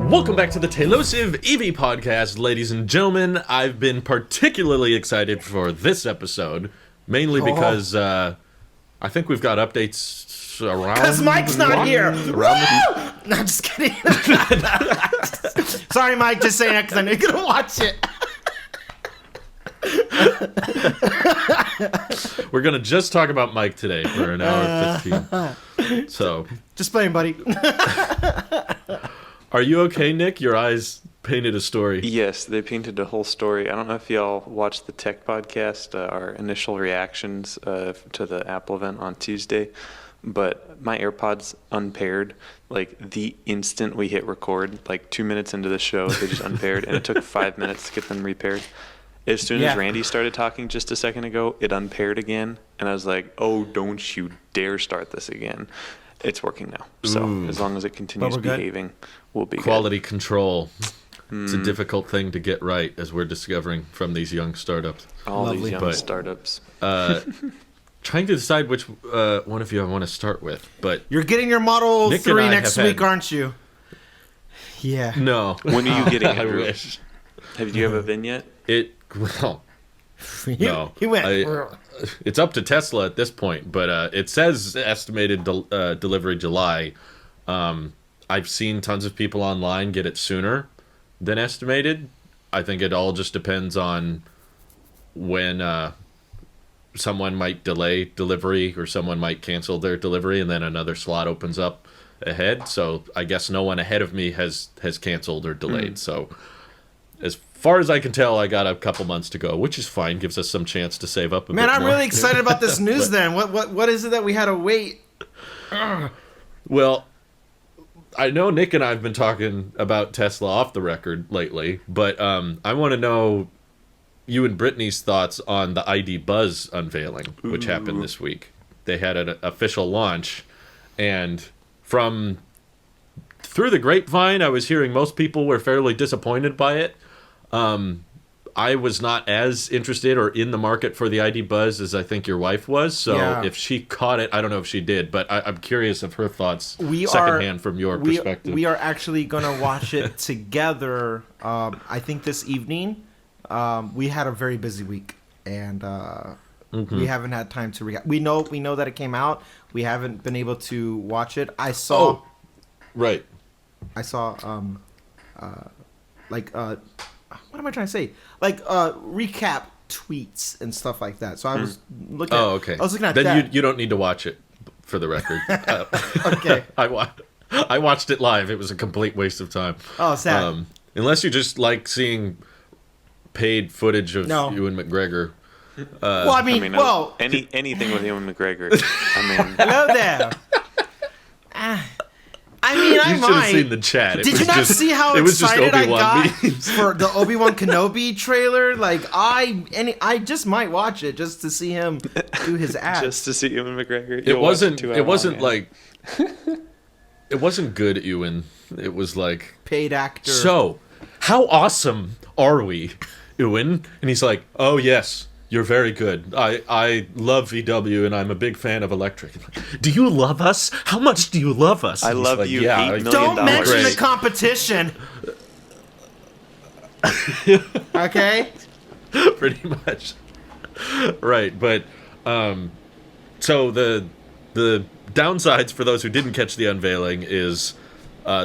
Welcome back to the Tailosive EV podcast, ladies and gentlemen. I've been particularly excited for this episode, mainly because I think we've got updates around... Because Mike's not here! Around No, just kidding. Sorry, Mike, just saying that because I know you're going to watch it. We're going to just talk about Mike today for an hour 15. So... Just playing, buddy. Are you okay, Nick? Your eyes painted a story. Yes, they painted a whole story. I don't know if y'all watched the tech podcast, our initial reactions to the Apple event on Tuesday, but my AirPods unpaired. Like the instant we hit record, like 2 minutes into the show, they just unpaired, and it took 5 minutes to get them repaired. As soon as Randy started talking just a second ago, it unpaired again, and I was like, oh, don't you dare start this again. It's working now. So as long as it continues behaving, we'll be Quality control. It's a difficult thing to get right, as we're discovering from these young startups. All these young startups. Trying to decide which one of you I want to start with, but You're getting your Model Nick 3 and I next have week, had- aren't you? Yeah. no. When are you getting it, I Drew? wish. Do you have a VIN yet? Well, no. He went. It's up to Tesla at this point, but it says estimated delivery July. I've seen tons of people online get it sooner than estimated. I think it all just depends on when someone might delay delivery or someone might cancel their delivery and then another slot opens up ahead. So I guess no one ahead of me has canceled or delayed. So as far as I can tell, I got a couple months to go, which is fine. Gives us some chance to save up a bit Man, I'm more. really excited about this news then. What is it that we had to wait? Well, I know Nick and I have been talking about Tesla off the record lately, but I want to know you and Brittany's thoughts on the ID Buzz unveiling, which happened this week. They had an official launch, and through the grapevine, I was hearing most people were fairly disappointed by it. I was not as interested or in the market for the ID Buzz as I think your wife was. So if she caught it, I don't know if she did, but I'm curious of her thoughts secondhand from your perspective. We are actually going to watch it together, I think this evening. We had a very busy week, and we haven't had time to react. We know that it came out. We haven't been able to watch it. I saw... Right. I saw, what am I trying to say? Like, recap tweets and stuff like that. So I was looking at... Oh, okay. I was looking at then that. You don't need to watch it, for the record. Okay. I watched it live. It was a complete waste of time. Oh, sad. Unless you just like seeing paid footage of Ewan McGregor. Anything with Ewan McGregor. Hello there. You should have seen the chat. Did you not see how excited I got memes. for the Obi-Wan Kenobi trailer? Like, I just might watch it just to see him do his act. Just to see Ewan McGregor. It wasn't good, Ewan. It was like paid actor. So, how awesome are we, Ewan? And he's like, oh yes, you're very good. I love VW and I'm a big fan of electric. Do you love us? How much do you love us? I love like, you. Yeah, $8 million. Don't mention Great. the competition. Okay? Pretty much. Right, but so the downsides for those who didn't catch the unveiling is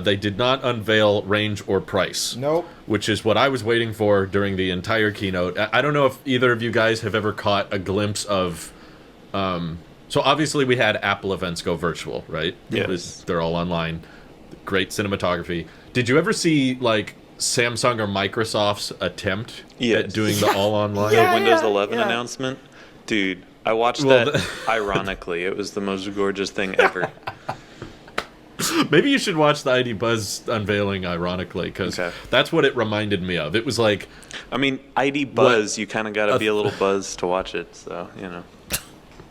they did not unveil range or price. Nope. Which is what I was waiting for during the entire keynote. I don't know if either of you guys have ever caught a glimpse of... so obviously we had Apple events go virtual, right? Yes. They're all online. Great cinematography. Did you ever see, like, Samsung or Microsoft's attempt at doing the all online? The Windows 11 announcement? Dude, I watched that ironically. It was the most gorgeous thing ever. Maybe you should watch the ID Buzz unveiling, ironically, because that's what it reminded me of. It was like... I mean, ID Buzz, you kind of got to be a little buzzed to watch it, so, you know.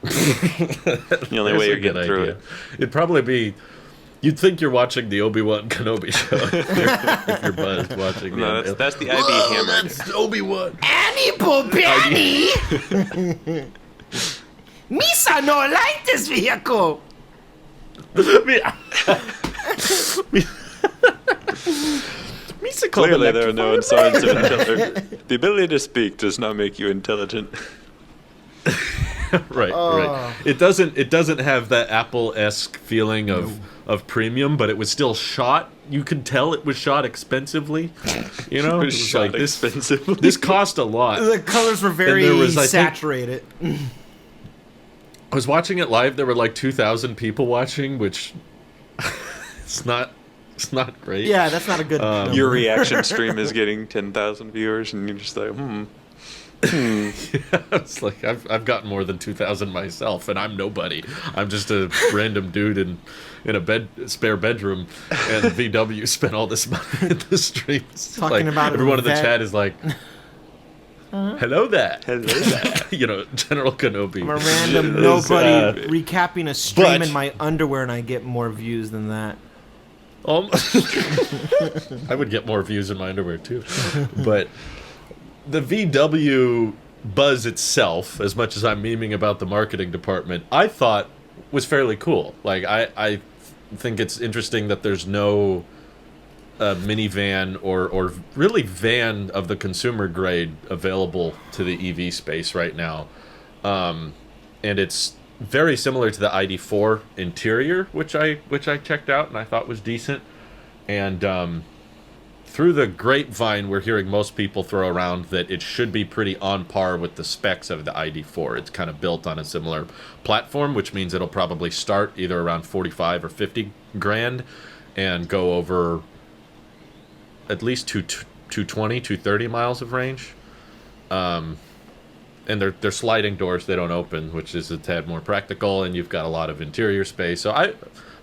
The only way you're getting through it. It'd probably be... You'd think you're watching the Obi-Wan Kenobi show if you're buzzed watching the... No, that's the IB Hammer. That's Obi-Wan. Annie Popani! Misa no like this vehicle! called Clearly, there are no signs of electrifier? intelligence. The ability to speak does not make you intelligent. Right. It doesn't have that Apple-esque feeling of premium, but it was still shot. You could tell it was shot expensively. You know, It was shot like expensively. This cost a lot. The colors were very there was, I think- saturated. I was watching it live. There were like 2,000 people watching, which it's not great. Yeah, that's not a good. number. Your reaction stream is getting 10,000 viewers, and you're just like, It's like I've gotten more than 2,000 myself, and I'm nobody. I'm just a random dude in a spare bedroom, and VW spent all this money in the streams. Talking Like, about everyone in the vet- chat is like, "Hello there." hello there. You know, General Kenobi. I'm a random Is, nobody recapping a stream but- in my underwear, and I get more views than that. I would get more views in my underwear too, but the VW buzz itself, as much as I'm memeing about the marketing department, I thought was fairly cool. Like I think it's interesting that there's no minivan or really van of the consumer grade available to the EV space right now, and it's very similar to the ID4 interior, which I checked out and I thought was decent. And through the grapevine, we're hearing most people throw around that it should be pretty on par with the specs of the ID4. It's kind of built on a similar platform, which means it'll probably start either around 45 or 50 grand and go over at least 220, 230 miles of range. And they're sliding doors; they don't open, which is a tad more practical. And you've got a lot of interior space. So I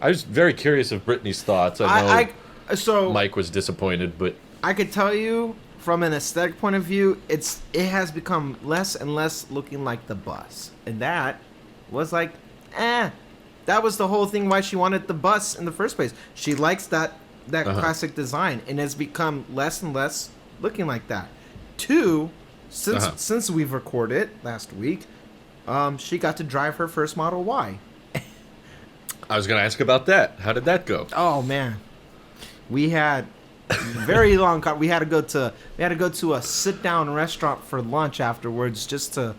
was very curious of Brittany's thoughts. I know So Mike was disappointed, but I could tell you from an aesthetic point of view, it has become less and less looking like the bus, and that was like, that was the whole thing why she wanted the bus in the first place. She likes that classic design, and it's become less and less looking like that. Two, since we've recorded last week, she got to drive her first Model Y. I was going to ask about that. How did that go? Oh man, we had very long. We had to go to a sit down restaurant for lunch afterwards just to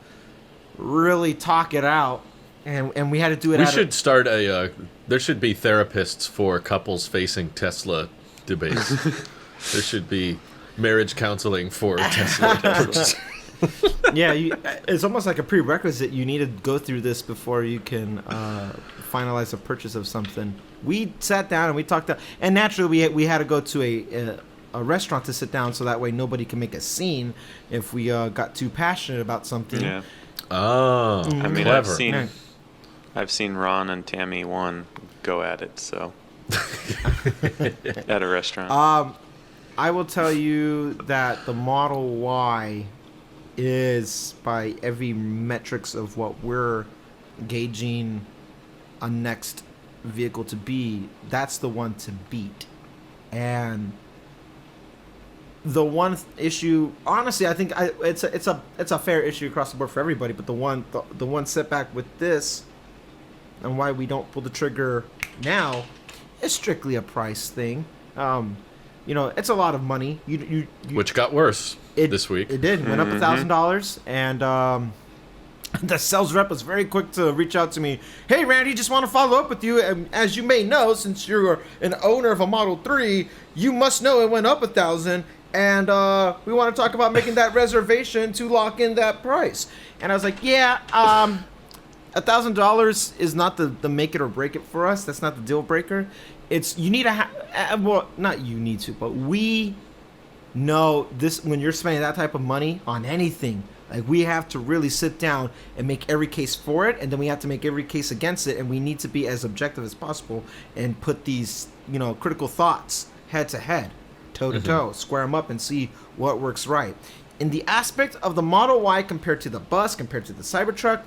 really talk it out, and we had to do it. We should start there should be therapists for couples facing Tesla debates. There should be marriage counseling for Tesla purchasers. Yeah, it's almost like a prerequisite. You need to go through this before you can finalize a purchase of something. We sat down and we talked, and naturally we had to go to a restaurant to sit down so that way nobody can make a scene if we got too passionate about something. Yeah. Oh, I mean, clever. I've seen Ron and Tammy 1 go at it, so at a restaurant. I will tell you that the Model Y is, by every metrics of what we're gauging a next vehicle to be, that's the one to beat. And the one issue, honestly, I think it's a fair issue across the board for everybody. But the one setback with this, and why we don't pull the trigger now, is strictly a price thing. You know, it's a lot of money. You Which got worse this week. It did. Went up $1,000, and the sales rep was very quick to reach out to me. Hey, Randy, just want to follow up with you. As you may know, since you're an owner of a Model 3, you must know it went up $1,000, and we want to talk about making that reservation to lock in that price. And I was like, yeah, $1,000 is not the make it or break it for us. That's not the deal breaker. It's you need to well, not you need to, but we know this when you're spending that type of money on anything. Like, we have to really sit down and make every case for it, and then we have to make every case against it, and we need to be as objective as possible and put these, critical thoughts head to head, toe to toe, square them up and see what works right. In the aspect of the Model Y compared to the bus, compared to the Cybertruck,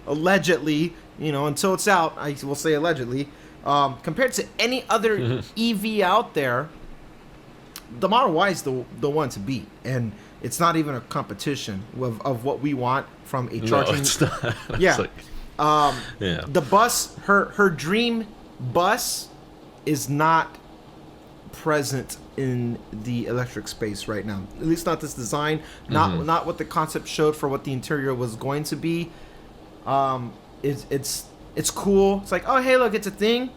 allegedly, until it's out, I will say allegedly, compared to any other EV out there, the Model Y is the one to beat, and it's not even a competition of what we want from a charging. No, it's not. Yeah. It's like, yeah. The bus, her dream bus, is not present in the electric space right now. At least not this design, not what the concept showed for what the interior was going to be. It's cool. It's like, oh hey, look, it's a thing.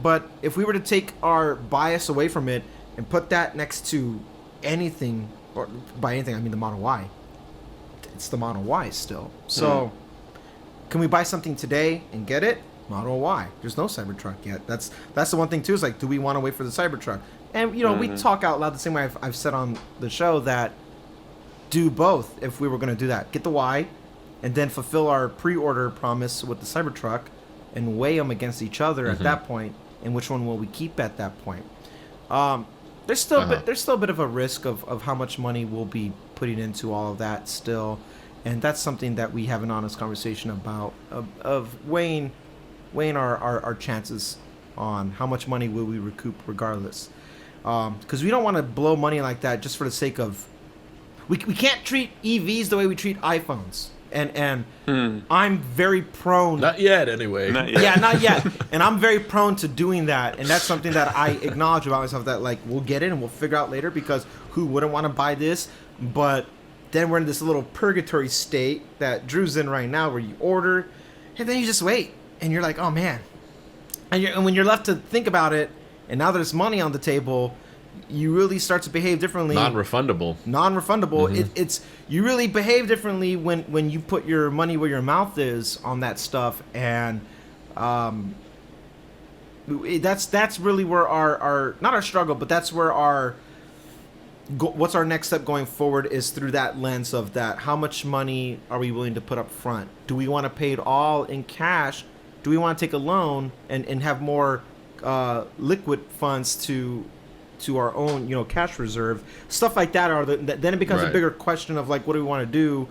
But if we were to take our bias away from it and put that next to anything, or by anything I mean the Model Y, it's the Model Y still. So can we buy something today and get it? Model Y. There's no Cybertruck yet. That's the one thing too, is like, do we want to wait for the Cybertruck? And we talk out loud the same way I've said on the show, that do both if we were going to do that. Get the Y and then fulfill our pre-order promise with the Cybertruck and weigh them against each other at that point, and which one will we keep at that point. There's still a bit of a risk of how much money we'll be putting into all of that still, and that's something that we have an honest conversation about, of weighing our chances on how much money will we recoup regardless, because we don't want to blow money like that just for the sake of, we can't treat EVs the way we treat iPhones. And I'm very prone. Not yet, anyway. Not yet. Yeah, not yet. And I'm very prone to doing that. And that's something that I acknowledge about myself, that like, we'll get it and we'll figure out later, because who wouldn't want to buy this? But then we're in this little purgatory state that Drew's in right now, where you order and then you just wait. And you're like, oh man. And when you're left to think about it, and now there's money on the table, you really start to behave differently. Non-refundable. It's you really behave differently when you put your money where your mouth is on that stuff, and that's really where our not our struggle, but that's where what's our next step going forward is through that lens of that. How much money are we willing to put up front? Do we want to pay it all in cash? Do we want to take a loan and have more liquid funds to our own, cash reserve? Stuff like that then it becomes a bigger question of like, what do we want to do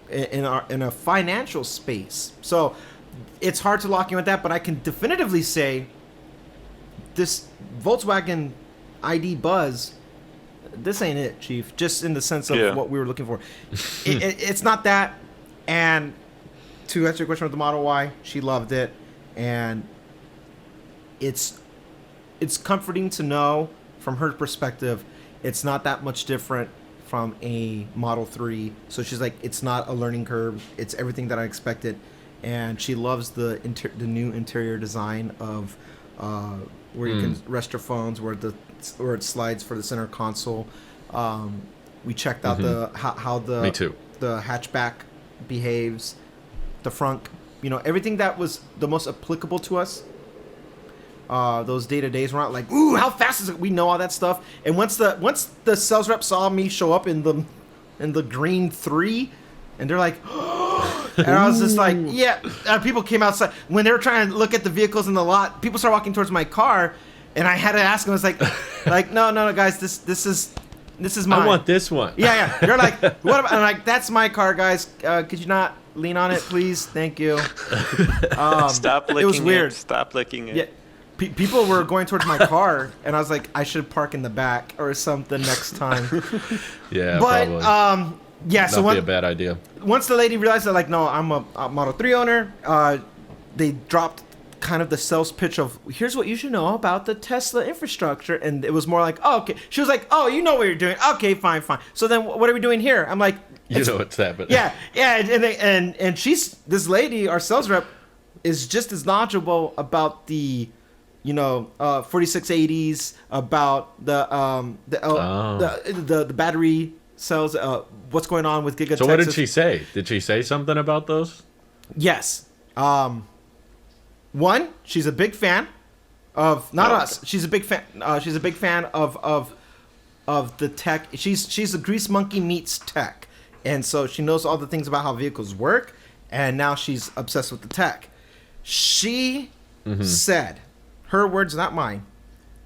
in a financial space? So it's hard to lock in with that, but I can definitively say this Volkswagen ID Buzz, this ain't it, Chief. Just in the sense of what we were looking for. It's not that. And to answer your question with the Model Y, she loved it, and it's comforting to know from her perspective it's not that much different from a Model 3. So she's like, it's not a learning curve. It's everything that I expected, and she loves the new interior design of where you can rest your phones, where it slides for the center console. We checked out how Me too. the hatchback behaves, the front, everything that was the most applicable to us. Those day-to-days, we're not like, ooh, how fast is it? We know all that stuff. And once the sales rep saw me show up in the green 3, and they're like, and I was just like, yeah. People came outside when they were trying to look at the vehicles in the lot. People started walking towards my car, and I had to ask them. I was like, no, guys, this is mine. I want this one. Yeah. You're like, what about? I'm like, that's my car, guys. Could you not lean on it, please? Thank you. Stop licking it. It was weird. Stop licking it. Yeah. People were going towards my car, and I was like, I should park in the back or something next time. Yeah, but probably. yeah. So Not be a bad idea. once the lady realized that, like, no, I'm a Model 3 owner, they dropped kind of the sales pitch of, here's what you should know about the Tesla infrastructure, and it was more like, oh, okay. She was like, oh, you know what you're doing. Okay, fine. So then, what are we doing here? I'm like, You know what's happening. yeah, and this lady, our sales rep, is just as knowledgeable about the 4680s, about the battery cells, what's going on with Giga So what did Texas. she say? Did she say something about those? Yes. One, she's a big fan of us. She's a big fan. She's a big fan of the tech. She's a grease monkey meets tech, and so she knows all the things about how vehicles work. And now she's obsessed with the tech. She said, her words, not mine,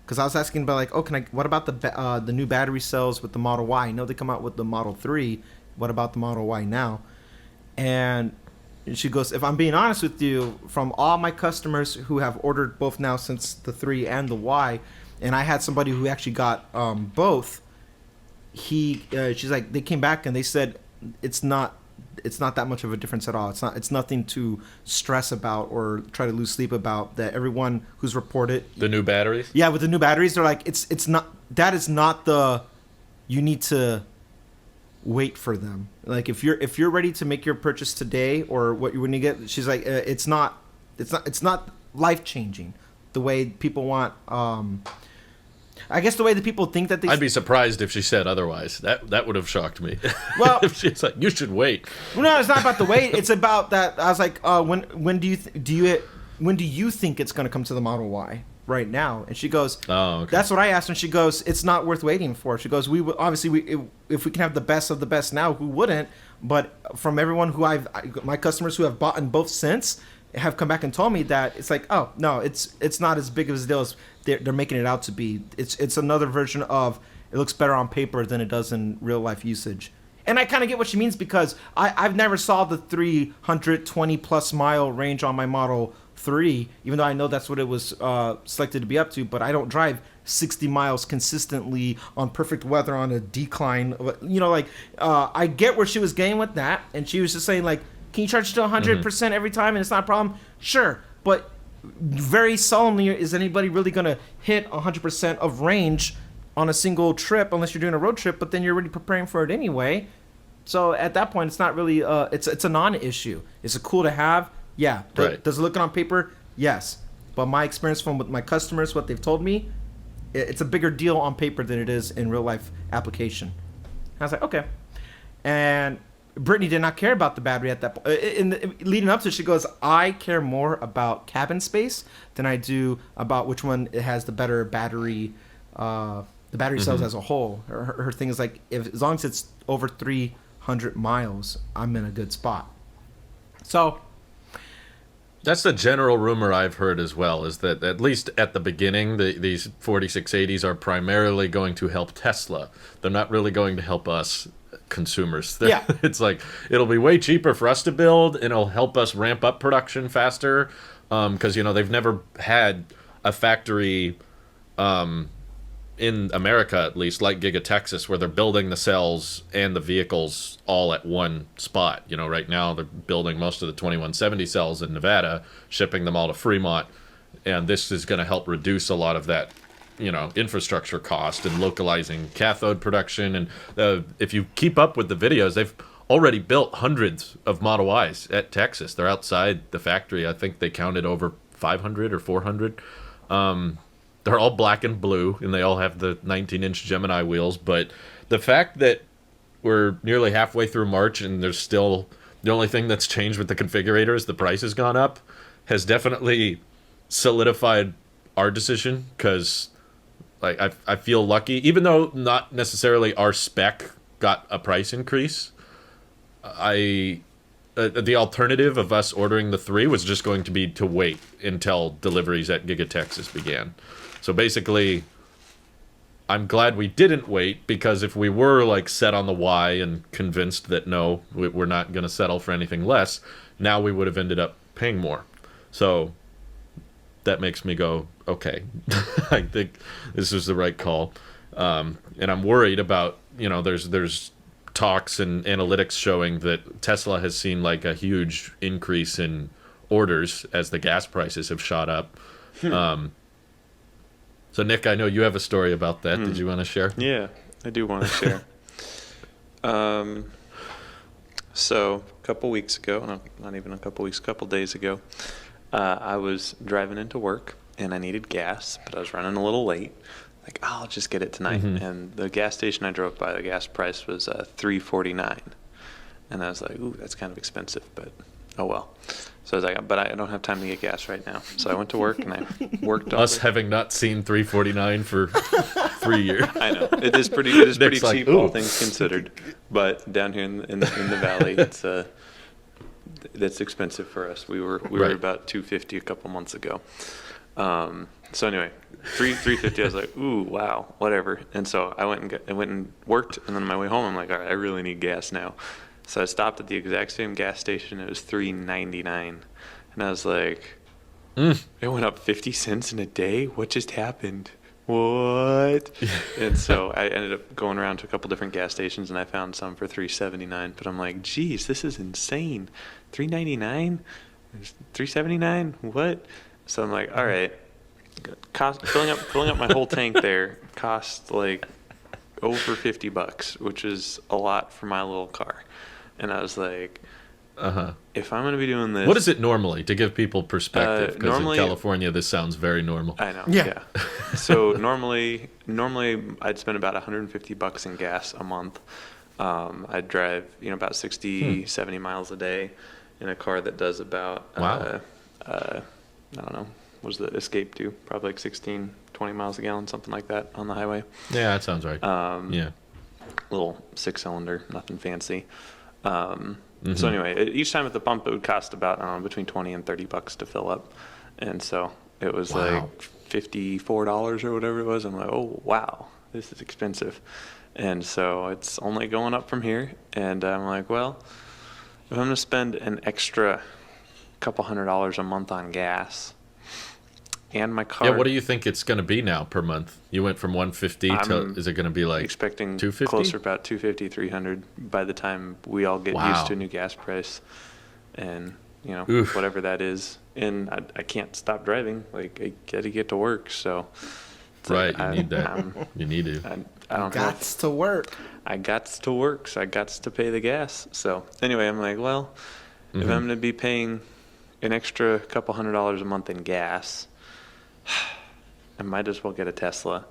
because I was asking about like, oh, what about the new battery cells with the Model Y? I know they come out with the Model 3. What about the Model Y now? And she goes, if I'm being honest with you, from all my customers who have ordered both now since the 3 and the Y, and I had somebody who actually got both, she's like, they came back and they said it's not it's not that much of a difference at all. It's nothing to stress about or try to lose sleep about. That everyone who's reported The new batteries? yeah, with the new batteries, they're like, it's not, that is not the, you need to wait for them. Like if you're ready to make your purchase today or what you when you get, she's like, it's not life changing the way people want. I guess the way that people think that they. I'd be surprised if she said otherwise. That would have shocked me. Well, if she's like, you should wait. No, it's not about the wait. It's about that. I was like, when do you think it's going to come to the Model Y? Right now. And she goes, oh, okay. That's what I asked her. And she goes, it's not worth waiting for. She goes, if we can have the best of the best now, who wouldn't? But from everyone who my customers who have bought in both since have come back and told me that it's like, oh no, it's not as big of a deal as they're making it out to be. It's another version of, it looks better on paper than it does in real life usage. And I kind of get what she means, because I've never saw the 320 plus mile range on my Model 3, even though I know that's what it was selected to be up to, but I don't drive 60 miles consistently on perfect weather on a decline. I get where she was getting with that, and she was just saying, like, can you charge it to 100% every time and it's not a problem? Sure, but very solemnly, is anybody really going to hit 100% of range on a single trip unless you're doing a road trip, but then you're already preparing for it anyway? So at that point, it's not really, it's a non-issue. Is it cool to have? Yeah. Right. Does it look good on paper? Yes. But my experience with my customers, what they've told me, it's a bigger deal on paper than it is in real life application. I was like, okay. And Brittany did not care about the battery at that point. Leading up to it, she goes, I care more about cabin space than I do about which one it has the better battery, the battery cells as a whole. Her thing is like, as long as it's over 300 miles, I'm in a good spot. So that's the general rumor I've heard as well, is that at least at the beginning, these 4680s are primarily going to help Tesla. They're not really going to help us consumers. Yeah. It's like, it'll be way cheaper for us to build, and it'll help us ramp up production faster, because, they've never had a factory in America, at least, like Giga Texas, where they're building the cells and the vehicles all at one spot. Right now they're building most of the 2170 cells in Nevada, shipping them all to Fremont, and this is going to help reduce a lot of that, infrastructure cost and localizing cathode production. And if you keep up with the videos, they've already built hundreds of Model Ys at Texas. They're outside the factory. I think they counted over 500 or 400. They're all black and blue, and they all have the 19-inch Gemini wheels. But the fact that we're nearly halfway through March and there's still, the only thing that's changed with the configurator is the price has gone up, has definitely solidified our decision, because I feel lucky. Even though not necessarily our spec got a price increase, the alternative of us ordering the 3 was just going to be to wait until deliveries at Giga Texas began. So basically, I'm glad we didn't wait, because if we were set on the Y and convinced that no, we're not going to settle for anything less, now we would have ended up paying more. So that makes me go, okay, I think this is the right call. And I'm worried about, there's talks and analytics showing that Tesla has seen a huge increase in orders as the gas prices have shot up. So Nick, I know you have a story about that. Did you want to share? Yeah, I do want to share. So a couple weeks ago, no, not even a couple weeks, a couple days ago, I was driving into work and I needed gas, but I was running a little late. I'll just get it tonight. And the gas station I drove by, the gas price was $3.49, and I was like, ooh, that's kind of expensive, but oh well. So I was like, but I don't have time to get gas right now. So I went to work and I worked. Having not seen $3.49 for 3 years. I know it is pretty cheap, ooh. all things considered. But down here in the valley, it's that's expensive for us. We were Right. about $2.50 a couple months ago. So anyway, $3.50. I was like, ooh, wow, whatever. And so I went and worked, and then on my way home, I'm like, all right, I really need gas now. So I stopped at the exact same gas station. It was $3.99, and I was like, it went up 50 cents in a day. What just happened? what? And so I ended up going around to a couple different gas stations, and I found some for $3.79. But I'm like, geez, this is insane. $3.99? $3.79? What? So I'm like, all right. Filling up my whole tank there cost like over $50, which is a lot for my little car. And I was like, if I'm going to be doing this, What is it normally, to give people perspective? Because in normally- California, this sounds very normal. I know. Yeah. So normally I'd spend about $150 in gas a month. I'd drive, about 60, 70 miles a day in a car that does about, Wow. I don't know, what does the Escape do? Probably like 16, 20 miles a gallon, something like that on the highway. Yeah, that sounds right. Yeah. Little 6-cylinder, nothing fancy. So anyway, each time at the pump, it would cost about, I don't know, between 20 and $30 to fill up. And so it was Wow. like $54 or whatever it was. I'm like, oh, wow, this is expensive. And so it's only going up from here. And I'm like, well, if I'm going to spend an extra couple $100 a month on gas and my car. Yeah, what do you think it's going to be now per month? You went from 150 to, is it going to be like expecting 250? closer about 250, 300 by the time we all get Wow. used to a new gas price and, Oof. whatever that is. And I can't stop driving. Like, I got to get to work. So, it's Right, like, you need that. You need to. I don't have. Gots to work. I got to work, so I got to pay the gas. So, anyway, I'm like, well, if I'm going to be paying an extra couple $100 a month in gas, I might as well get a Tesla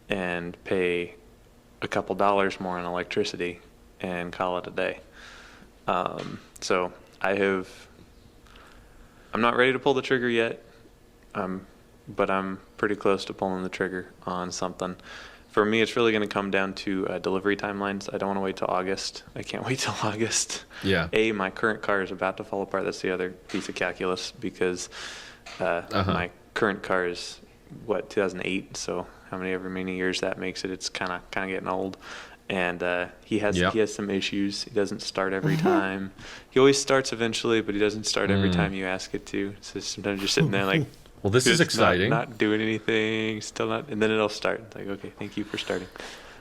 and pay a couple dollars more on electricity and call it a day. So I'm not ready to pull the trigger yet, but I'm pretty close to pulling the trigger on something. For me, it's really going to come down to delivery timelines. I don't want to wait till August. I can't wait till August. Yeah. My current car is about to fall apart. That's the other piece of calculus because my current car is 2008. So how many remaining years that makes it? It's kind of getting old, and he has some issues. He doesn't start every time. He always starts eventually, but he doesn't start every time you ask it to. So sometimes you're sitting there like, Well, this is just exciting. Not doing anything, still not, and then it'll start. It's like, okay, thank you for starting.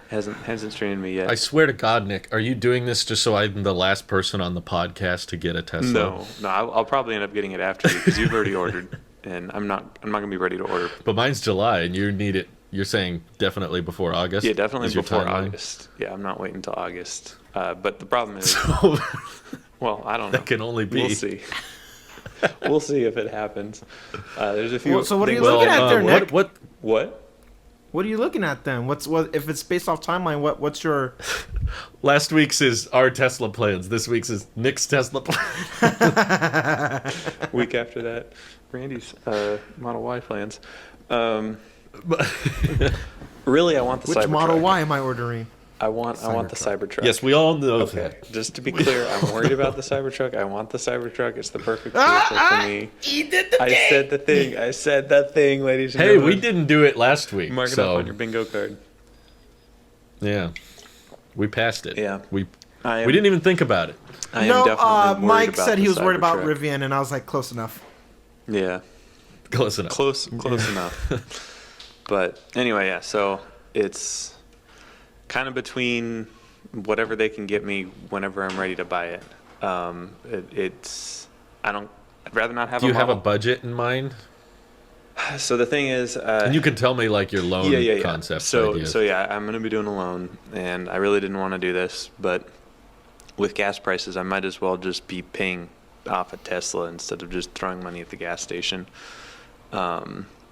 Hasn't strained me yet. I swear to God, Nick, are you doing this just so I'm the last person on the podcast to get a Tesla? No, I'll probably end up getting it after you because you've already ordered, and I'm not gonna be ready to order. But mine's July, and you need it. You're saying definitely before August? Yeah, definitely is your before timeline? August. Yeah, I'm not waiting until August. But the problem is, So well, I don't know. that can only be. We'll see. We'll see if it happens. There's a few. Well, so what are you things- looking at there, Nick? What? What are you looking at then? What if it's based off timeline? What's your? Last week's is our Tesla plans. This week's is Nick's Tesla plans. Week after that, Randy's Model Y plans. Really, I want the Which Cybertruck. Model Y am I ordering? I want the Cybertruck. Yes, we all know Okay, that. just to be clear, I'm worried about the Cybertruck. I want the Cybertruck. It's the perfect vehicle for me. You did the I said the thing. I said that thing, ladies and Hey, gentlemen. we didn't do it last week. Mark it so up on your bingo card. yeah, we passed it. Yeah. we I am, didn't even think about it. I am No, definitely worried Mike about said the he was worried about Cybertruck. Rivian, and I was like, close enough. Yeah, Close enough. close enough. But anyway, yeah. So it's kind of between whatever they can get me whenever I'm ready to buy it. I'd rather not have. Do you have a model. budget in mind? So the thing is, And you can tell me like your loan yeah. concept So ideas. yeah, I'm going to be doing a loan, and I really didn't want to do this, but with gas prices, I might as well just be paying off a Tesla instead of just throwing money at the gas station.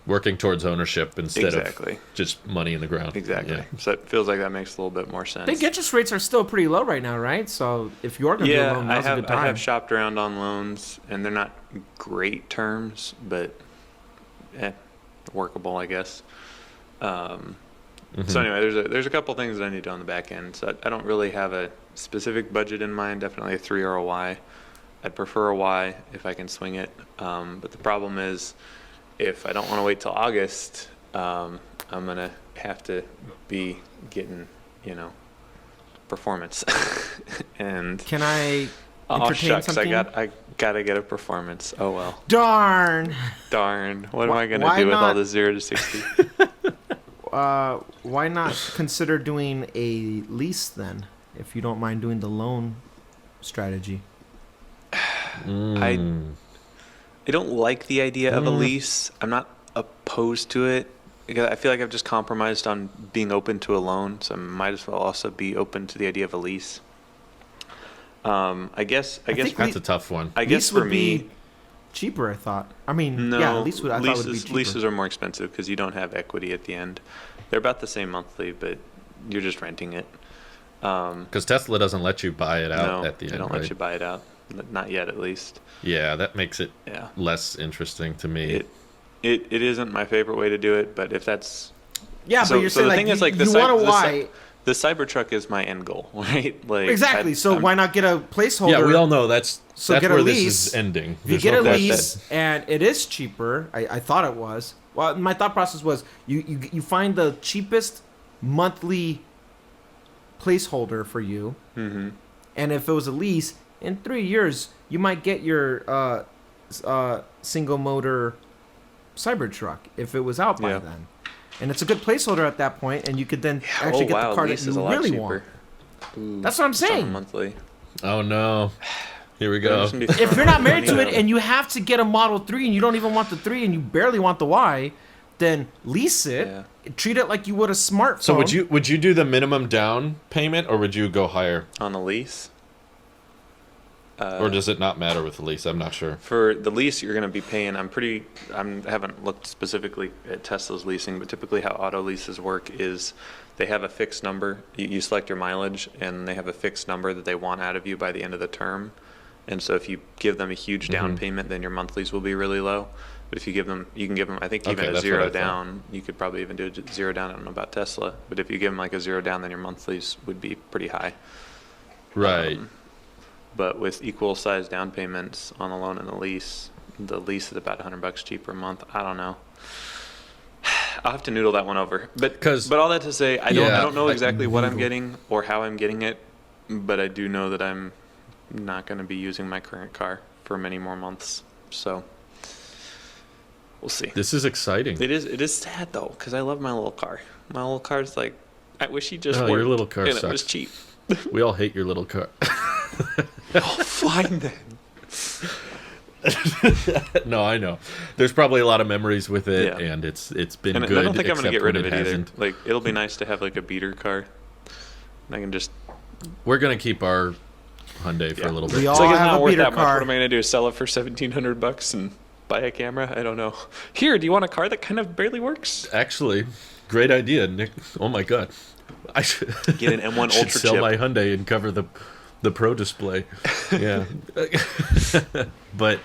Working towards ownership instead Exactly. of just money in the ground. Exactly. Yeah. So it feels like that makes a little bit more sense. I think interest rates are still pretty low right now, right? So if you're gonna do a Yeah, loan, I now's a good have time. shopped around on loans, and they're not great terms, but workable, I guess. So anyway, there's a couple things that I need to do on the back end. So I don't really have a specific budget in mind. Definitely a 3 or a Y. I'd prefer a Y if I can swing it. But the problem is, if I don't want to wait till August, I'm gonna have to be getting, performance. And Can I oh entertain shucks, something? I gotta get a performance. Oh well, Darn. darn. What am I gonna Why do with all not? the 0 to 60? why not consider doing a lease then, if you don't mind doing the loan strategy? I don't like the idea of a lease. I'm not opposed to it because I feel like I've just compromised on being open to a loan, so I might as well also be open to the idea of a lease. I guess think That's a tough one. I guess Lease for would be me, cheaper, I thought. I mean, no, yeah, lease would. I thought would be cheaper. leases are more expensive because you don't have equity at the end. They're about the same monthly, but you're just renting it. Because Tesla doesn't let you buy it out No, at the they end, don't right? let you buy it out. Not yet, at least. Yeah, that makes it Yeah. less interesting to me. It isn't my favorite way to do it, but if that's Yeah, so, but you're so saying the like thing you, is like you want to why the Cybertruck is my end goal, right? Like exactly. So I'm- why not get a placeholder? Yeah, we all know that's So get a where this lease. is ending. If you There's get no a question. lease and it is cheaper, I thought it was. Well, my thought process was you find the cheapest monthly placeholder for you, Mhm. and if it was a lease, in 3 years you might get your single motor Cybertruck if it was out by Yeah. then, and it's a good placeholder at that point, and you could then actually get the car lease that is you a lot really cheaper. want. Ooh, That's what I'm something saying. monthly. Oh no. Here we I'm go. just gonna be If throwing you're not married to money it out. and you have to get a Model 3 and you don't even want the 3 and you barely want the Y, then lease it. Yeah. Treat it like you would a smartphone. So would you do the minimum down payment or would you go higher? on a lease, Or does it not matter with the lease? I'm not sure. for the lease, you're going to be paying. I haven't looked specifically at Tesla's leasing, but typically how auto leases work is they have a fixed number. You select your mileage, and they have a fixed number that they want out of you by the end of the term. And so if you give them a huge down payment, then your monthlies will be really low. But if you can give them, I think even Okay, a that's what I zero thought. down. You could probably even do a zero down. I don't know about Tesla, but if you give them like a zero down, then your monthlies would be pretty high. Right. But with equal size down payments on a loan and a lease, the lease is about $100 cheaper a month. I don't know. I'll have to noodle that one over. But all that to say, I don't know exactly what I'm getting or how I'm getting it, but I do know that I'm not going to be using my current car for many more months. So we'll see. This is exciting. It is sad though, because I love my little car. My little car's like, I wish he just Oh, worked. your little car and sucks. it was cheap. We all hate your little car. Oh, fine then. No, I know. There's probably a lot of memories with it, Yeah. and it's been And good. I don't think I'm going to except get rid when of it either. hasn't. Like, it'll be nice to have like a beater car. And I can just. We're gonna keep our Hyundai for Yeah. a little We bit. all It's like it's have not a worth beater that much. car. What am I going to do? Sell it for $1,700 and buy a camera? I don't know. Here, do you want a car that kind of barely works? Actually, great idea, Nick. Oh my god, I should Get an M1 should Ultra sell chip. my Hyundai and cover the Pro display. Yeah, but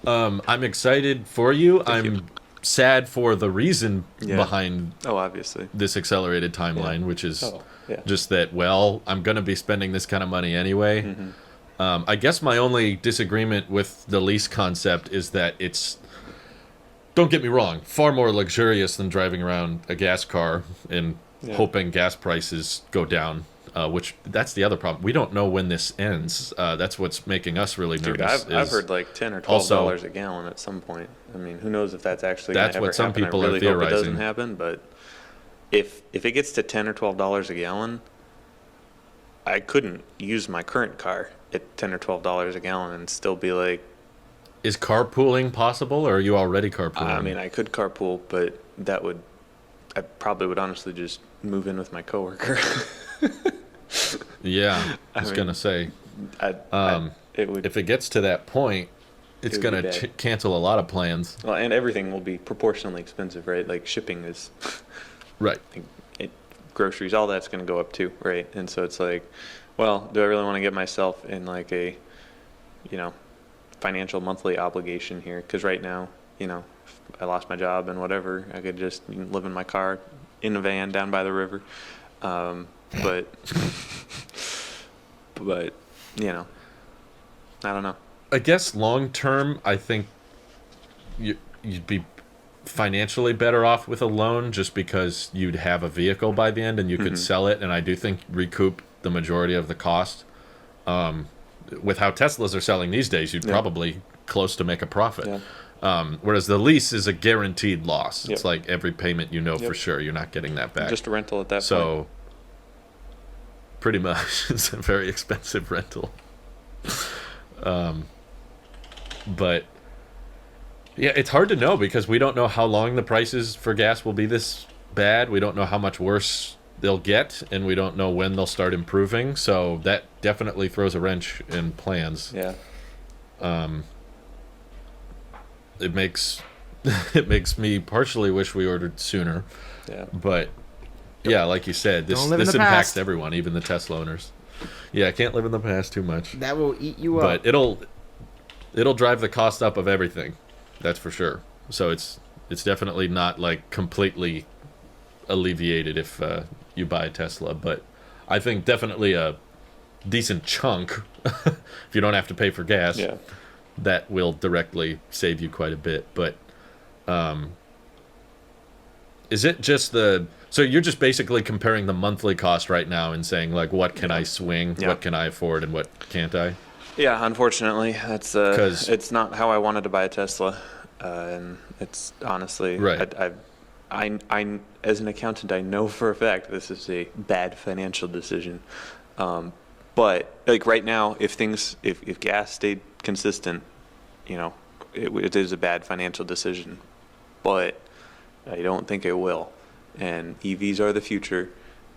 I'm excited for you. you. Sad for the reason Yeah. behind Oh, obviously. this accelerated timeline, Yeah. which is Oh, yeah. just that. Well, I'm gonna be spending this kind of money anyway. Mm-hmm. I guess my only disagreement with the lease concept is that it's, don't get me wrong, far more luxurious than driving around a gas car and Yeah. hoping gas prices go down. Which that's the other problem. We don't know when this ends. That's what's making us really Dude, nervous. I've is heard like $10 or also- $12 a gallon at some point. I mean, who knows if that's actually going That's to ever what some happen. people I are really hope it doesn't theorizing. happen, but if it gets to $10 or $12 a gallon, I couldn't use my current car at $10 or $12 a gallon and still be like, Is carpooling possible, or are you already carpooling? I mean, I could carpool, but I probably would honestly just move in with my coworker. yeah, I was mean, gonna say. It would, If it gets to that point, it's It would be gonna bad. cancel a lot of plans. well, and everything will be proportionally expensive, right? Like shipping is, Right. groceries, all that's going to go up too, right? And so it's like, well, do I really want to get myself in like a, financial monthly obligation here? Because right now, if I lost my job and whatever, I could just live in my car in a van down by the river. But I don't know. I guess long term, I think you'd be financially better off with a loan just because you'd have a vehicle by the end and you could sell it, and I do think recoup the majority of the cost. With how Teslas are selling these days, you'd Yeah. probably close to make a profit. Yeah. Whereas the lease is a guaranteed loss. Yep. It's like every payment for Yep. sure you're not getting that back. Just a rental at that point. So pretty much it's a very expensive rental. But yeah, it's hard to know because we don't know how long the prices for gas will be this bad. We don't know how much worse they'll get, and we don't know when they'll start improving. So that definitely throws a wrench in plans. Yeah. It makes it makes me partially wish we ordered sooner. Yeah. But yeah, like you said, this Don't live in this the impacts past. everyone, even the Tesla owners. Yeah, I can't live in the past too much. That will eat you But up. it'll drive the cost up of everything. That's for sure. So it's definitely not like completely alleviated if you buy a Tesla, but I think definitely a decent chunk if you don't have to pay for gas. Yeah. That will directly save you quite a bit. But is it just so you're just basically comparing the monthly cost right now and saying like what can I swing, Yeah. what can I afford, and what can't I? Yeah, unfortunately, that's 'Cause- it's not how I wanted to buy a Tesla, and it's honestly, Right. I as an accountant, I know for a fact this is a bad financial decision, but like right now, if gas stayed consistent, it is a bad financial decision, but I don't think it will, and EVs are the future,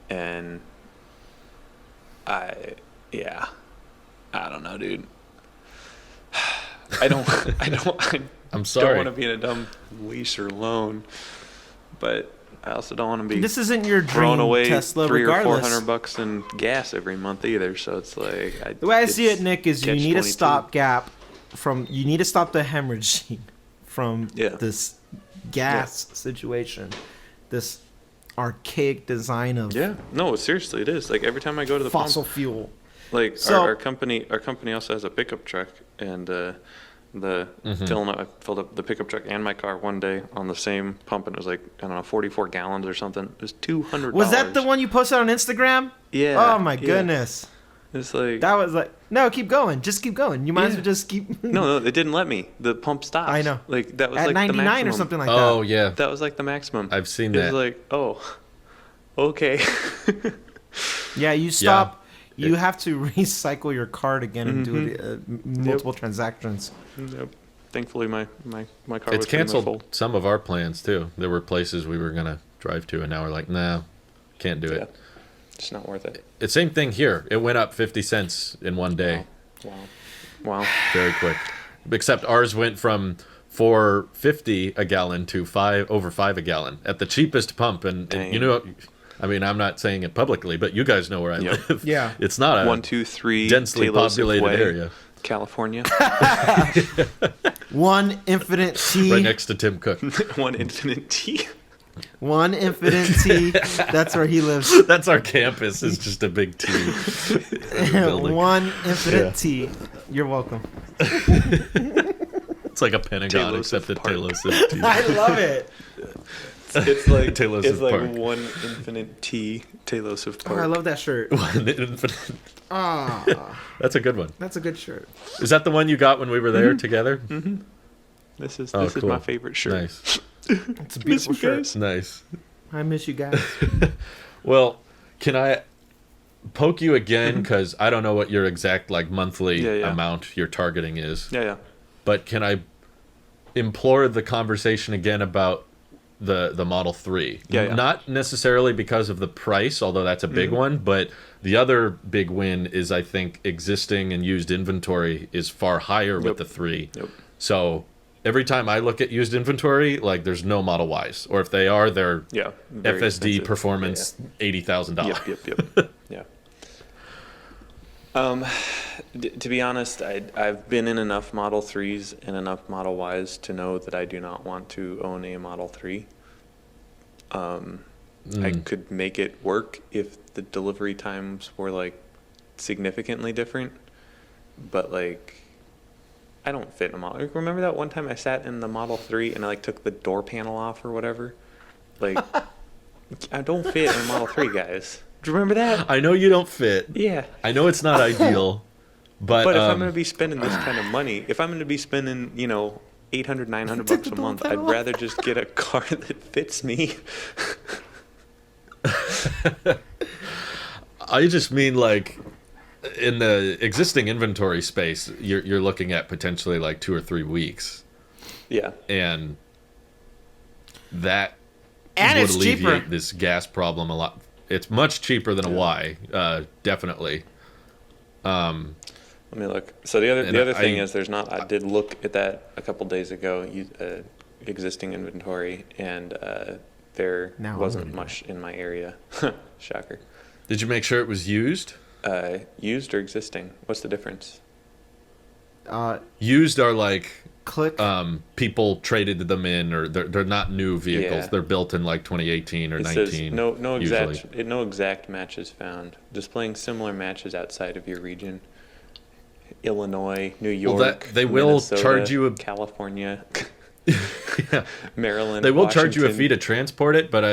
and yeah. I don't know, dude. I don't I'm sorry. want to be in a dumb lease or loan, but I also don't want to be This isn't your throwing dream away Tesla, $300 or regardless. $400 in gas every month either. So it's like The way I see it, Nick, is you need a catch-22. stopgap you need to stop the hemorrhaging from Yeah. this gas situation, this archaic design of Yeah, no, seriously, it is. Like every time I go to the fossil pump, fuel. like So- our company also has a pickup truck, and Dylan and I filled up the pickup truck and my car one day on the same pump, and it was like, I don't know, 44 gallons or something. It was $200. Was that the one you posted on Instagram? Yeah. Oh my yeah. goodness. It's like That was like, no, keep going. Just keep going. You might as Yeah. well just keep. no, it didn't let me. The pump stopped. I know. Like that was At like 99 the maximum. or something like Oh that. yeah, That was like the maximum. I've seen It that. was like, oh, okay. Yeah, you stop. Yeah. You have to recycle your card again and do Mm-hmm. multiple transactions. Yep. Thankfully, my car it's was pretty much canceled full. some of our plans too. There were places we were gonna drive to, and now we're like, nah, can't do Yeah. it. It's not worth it. It's same thing here. It went up 50 cents in one day, Wow. very quick. Except ours went from $4.50 a gallon to over $5 a gallon at the cheapest pump. And Dang. you know, I mean, I'm not saying it publicly, but you guys know where I Yep. live. Yeah. It's not a 123 densely Taylor's populated Way, area. California. One infinite T. Right next to Tim Cook. One infinite T. One infinite T. That's where he lives. That's our campus. It's just a big T. in the building. One infinite Yeah. T. You're welcome. It's like a pentagon, Taylor's except that Park. Taylor's is T. I love it. It's like Taylor's it's like Park. one infinite T. Taylor's Oh, Park. I love that shirt. One infinite- Ah, That's a good one. that's a good shirt. Is that the one you got when we were there together? This is Oh, this is cool. my favorite shirt. Nice. It's a beautiful you shirt. guys. Nice. I miss you guys. Well, can I poke you again? Because I don't know what your exact like monthly Yeah. amount you're targeting is. Yeah. But can I implore the conversation again about the Model 3? Yeah. Not necessarily because of the price, although that's a big one, but the other big win is I think existing and used inventory is far higher with Yep. the 3. Yep. So every time I look at used inventory, like there's no Model Ys, or if they are, they're Yeah. Very FSD expensive. performance $80,000. Yep. Yeah. To be honest, I've been in enough Model 3s and enough Model Ys to know that I do not want to own a Model 3. I could make it work if the delivery times were like significantly different, but like I don't fit in a Model. Remember that one time I sat in the Model 3 and I like took the door panel off or whatever? Like I don't fit in a Model 3, guys. Do you remember that? I know you don't fit. Yeah. I know it's not ideal, but But if I'm going to be spending this kind of money, if I'm going to be spending, $800, $900 Take bucks the a month. dollar I'd off. rather just get a car that fits me. I just mean like in the existing inventory space, you're looking at potentially like 2 or 3 weeks, Yeah. and that And would it's alleviate cheaper. this gas problem a lot. It's much cheaper than a Y, definitely. Let me look. So the And other thing I- is there's not. I did look at that a couple days ago. Existing inventory, and there Now I'm wasn't gonna do much in my area. Shocker. Did you make sure it was used? Used or existing? What's the difference? Used are like Click. people traded them in, or they're not new vehicles. Yeah. They're built in like 2018 or It 19. says no usually. exact matches found. Displaying similar matches outside of your region. Illinois, New York, Well, they will Minnesota, charge you a- California, Yeah. Maryland. They will charge you a Washington. fee to transport it, but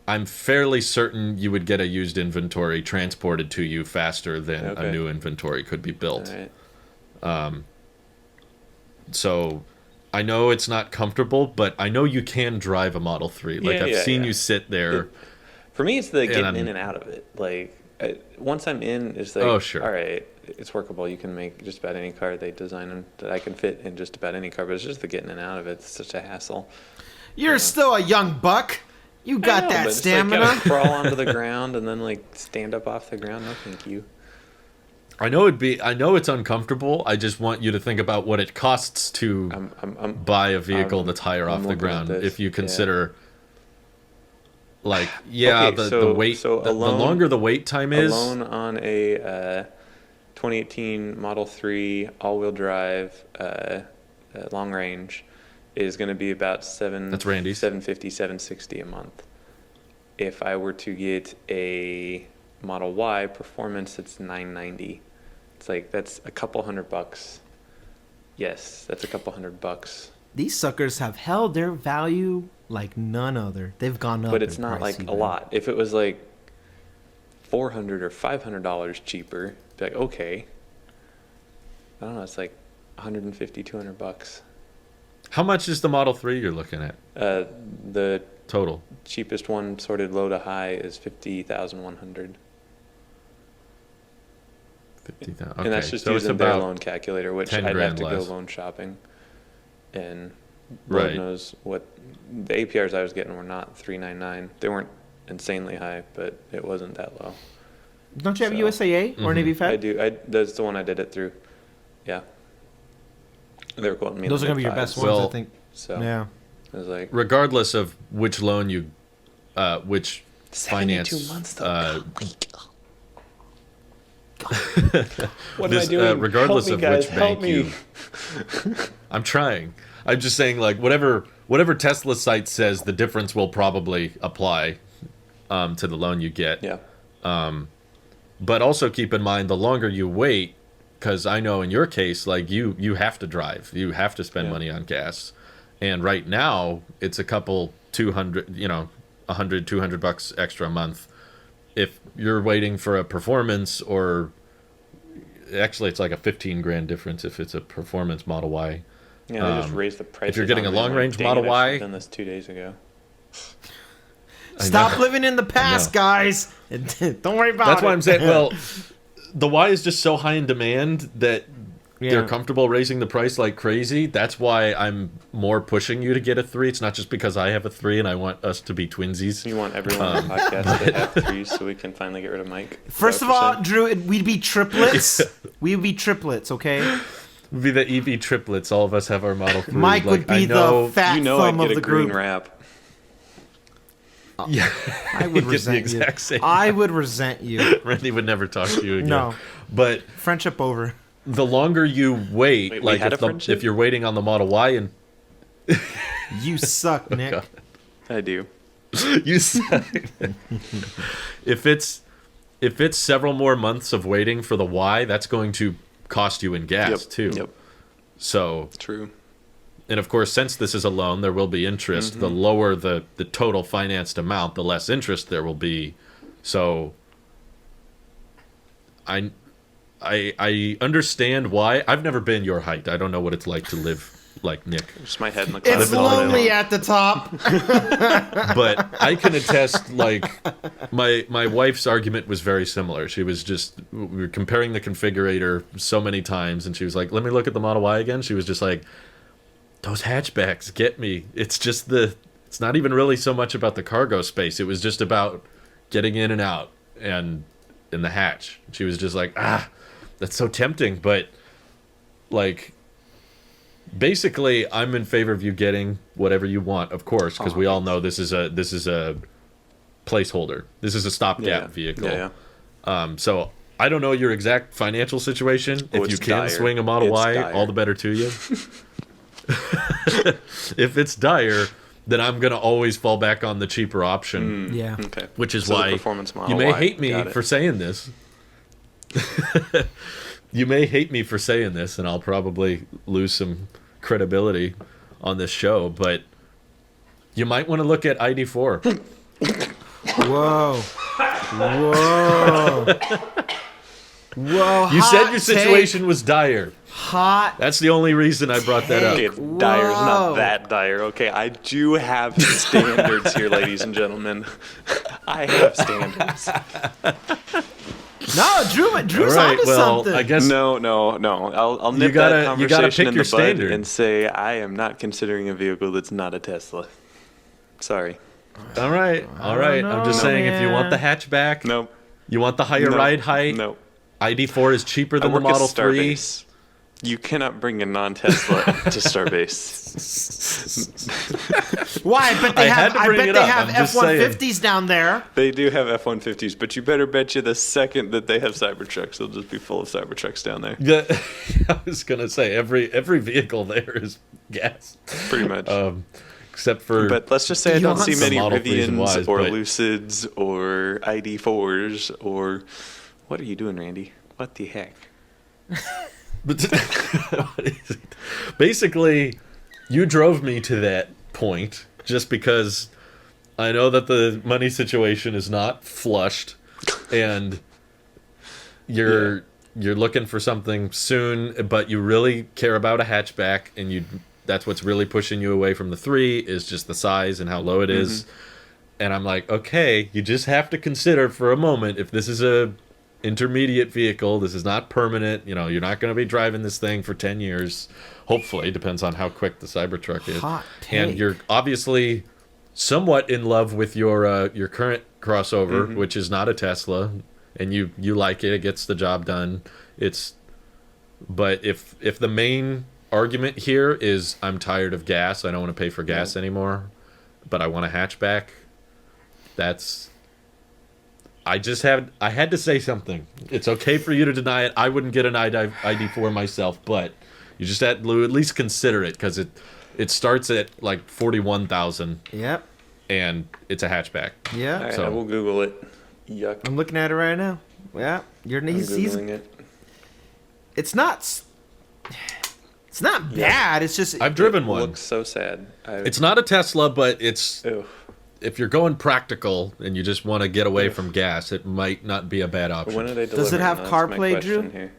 I'm fairly certain you would get a used inventory transported to you faster than Okay. a new inventory could be built. All right. So I know it's not comfortable, but I know you can drive a Model 3. Like Yeah, I've yeah, seen yeah. you sit there. For me, it's the getting I'm- in and out of it. Like once I'm in, it's like, Oh, sure. all right, it's workable. You can make just about any car they design them that I can fit in just about any car. But it's just the getting in and out of it. It's such a hassle. You're still a young buck. You I got know, that but it's stamina. Like, gotta crawl onto the ground and then like stand up off the ground. No, thank you. I know it's uncomfortable. I just want you to think about what it costs to I'm buy a vehicle I'm- that's higher I'm off the looking at ground. this, If you yeah. consider, like, yeah, Okay, the so- wait, so the alone- longer the wait time is, alone on a 2018 Model 3 all-wheel drive long range is going to be about That's Randy's. 750, 760 a month. If I were to get a Model Y performance, it's 990. It's like that's a couple $100. Yes, that's a couple $100. These suckers have held their value like none other. They've gone up. But it's in not price like a even. lot. If it was like $400 or $500 cheaper, be like, okay. I don't know. It's like 150, $200. how much is the Model 3 you're looking at The total? cheapest one, sorted low to high, is 50,100, 50,000. Okay, and that's just so it's using their about loan calculator, which 10 I'd have grand to less. go loan shopping, and Right. Lord knows what the APRs I was getting were not 399. They weren't insanely high, but it wasn't that low. Don't you have So- USAA or Mhm. Navy Fed? I do. That's the one I did it through. Yeah. They were quoting me. in Those the are gonna be your mid-fives, best ones, Well, I think. So Yeah. I was like, regardless of which loan you, which 72 finance, months though. What this, am I doing? regardless Help me, of guys. which Help bank me. you, I'm trying. I'm just saying, like, whatever Tesla site says, the difference will probably apply to the loan you get. Yeah. But also keep in mind, the longer you wait, because I know in your case, like you have to drive, you have to spend Yeah. money on gas, and right now it's a couple 200, $100-200 extra a month. If you're waiting for a performance, or actually it's like a 15 grand difference if it's a performance Model Y. Yeah, they just raised the price. you're getting a long-range Model I Y- should've done this 2 days ago. I Stop know. living in the past, guys. Don't worry about it. That's why I'm saying, well, the Y is just so high in demand that they're Yeah. comfortable raising the price like crazy. That's why I'm more pushing you to get a 3. It's not just because I have a 3 and I want us to be twinsies. You want everyone on the podcast to have 3 so we can finally get rid of Mike? Is First that of what you're all, saying? Drew, we'd be triplets. We'd be triplets, okay? We'd be the EV triplets. All of us have our Model 3. Mike would be the fat you know I'd thumb get of a the green group. wrap. Yeah, I would He'd get the resent you. exact same. I would resent you. Randy would never talk to you again. No. But Friendship over. the longer you wait, Wait, we like had if, a friendship? if you're waiting on the Model Y and You suck, Nick. God. I do. you suck. if it's several more months of waiting for the Y, that's going to cost you in gas Yep. too. Yep. So, True. and of course, since this is a loan, there will be interest. The lower the total financed amount, the less interest there will be. So, I understand why. I've never been your height. I don't know what it's like to live like Nick. Just my head in the clouds. It's all day lonely long. at the top. But I can attest, like, my wife's argument was very similar. She was just, we were comparing the configurator so many times, and she was like, let me look at the Model Y again. She was just like, those hatchbacks get me. It's just it's not even really so much about the cargo space. It was just about getting in and out and in the hatch. She was just like, that's so tempting. But, like, basically, I'm in favor of you getting whatever you want, of course, because we all know this is a placeholder. This is a stopgap vehicle. Yeah. So I don't know your exact financial situation. Oh, If you it's can dire. swing a Model It's Y, dire. all the better to you. If it's dire, then I'm gonna always fall back on the cheaper option. Yeah. Okay. Which is So the why performance Model you may Y. hate me Got it. for saying this. You may hate me for saying this, and I'll probably lose some credibility on this show, but you might want to look at ID4. Whoa. Whoa. Whoa. You said hot your take. situation was dire. Hot. That's the only reason I brought that Okay, up. it's dire. It's not Whoa. that dire. Okay, I do have standards here, ladies and gentlemen. I have standards. No, Drew's All right, onto well, something. I guess No. I'll nip gotta- that you gotta conversation pick in your the bud standard. and say I am not considering a vehicle that's not a Tesla. Sorry. All right. I'm just know, saying, if you want the man. hatchback, No. you want the higher no, ride height. No. ID4 is cheaper I than the work at Model 3. Starbase. You cannot bring a non-Tesla to Starbase. Why? But I they had have. to I bring bet it they up, have I'm just saying. F-150s down there. They do have F-150s, but you better bet you the second that they have Cybertrucks, they'll just be full of Cybertrucks down there. Yeah, I was gonna say every vehicle there is gas, Pretty much. except for But let's just say I don't see Some many Model 3s and Rivians Ys, or but- Lucids or ID4s or... What are you doing, Randy? What the heck? basically, you drove me to that point just because I know that the money situation is not flushed, and you're looking for something soon, but you really care about a hatchback, and that's what's really pushing you away from the 3 is just the size and how low it is. And I'm like, okay, you just have to consider for a moment, if this is a intermediate vehicle, this is not permanent, you're not going to be driving this thing for 10 years. Hopefully, depends on how quick the Cybertruck is. Hot And take. you're obviously somewhat in love with your current crossover, which is not a Tesla, and you like it. It gets the job done. But if the main argument here is I'm tired of gas, I don't want to pay for gas anymore, but I want a hatchback, I had to say something. It's okay for you to deny it. I wouldn't get an ID4 myself, but you just had to at least consider it, because it starts at like 41,000 Yep. and it's a hatchback. Yeah. All right, So- I will Google it. Yuck. I'm looking at it right now. Yeah. I'm He's Googling it. it's not bad. It's just I've driven It one. looks so sad. It's not a Tesla, but Ew. if you're going practical and you just want to get away from gas, it might not be a bad option. When are they Does it delivering? have That's my CarPlay, question Drew? here.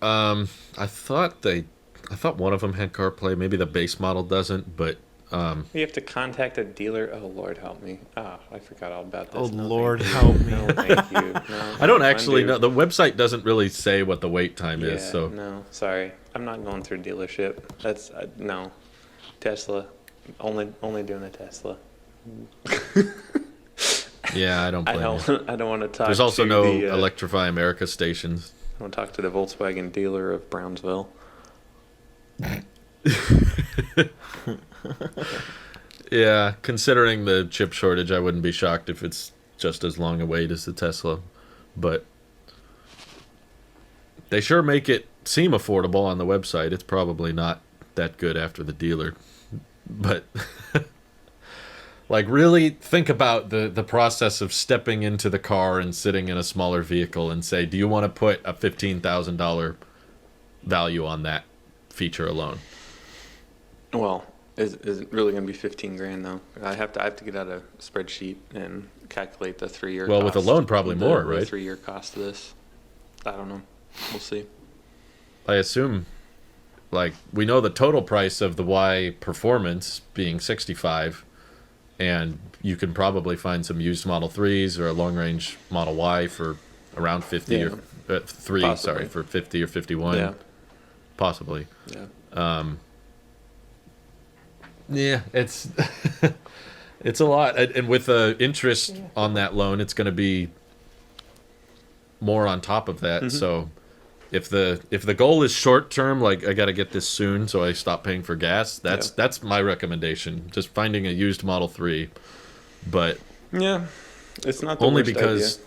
I thought one of them had CarPlay. Maybe the base model doesn't, but You have to contact a dealer. Oh, Lord, help me. I forgot all about this. Oh, No, Lord, thank help you. me. No, thank you. No, I don't actually undo. know. The website doesn't really say what the wait time is. Yeah, So no, sorry. I'm not going through a dealership. That's, no. Tesla. Only doing a Tesla. yeah, I don't I blame you. don't, I don't want to talk There's also to no the, Electrify America stations. I want to talk to the Volkswagen dealer of Brownsville. Yeah, considering the chip shortage, I wouldn't be shocked if it's just as long a wait as the Tesla. But they sure make it seem affordable on the website. It's probably not that good after the dealer. But like, really think about the process of stepping into the car and sitting in a smaller vehicle and say, do you want to put a $15,000 value on that feature alone? Well, is it really going to be 15 grand though? I have to get out a spreadsheet and calculate the 3-year. Well, with a cost, loan, probably more, the right? 3-year cost of this. I don't know. We'll see. I assume like we know the total price of the Y Performance being 65, and you can probably find some used Model 3s or a long range Model Y for around 50 Yeah. or 3, Possibly. sorry, for 50 or 51, Yeah. possibly. Yeah. Yeah, it's it's a lot, and with the interest on that loan, it's going to be more on top of that. So if the goal is short term, like I got to get this soon, so I stop paying for gas. That's my recommendation. Just finding a used Model 3, but Yeah. It's not the only worst because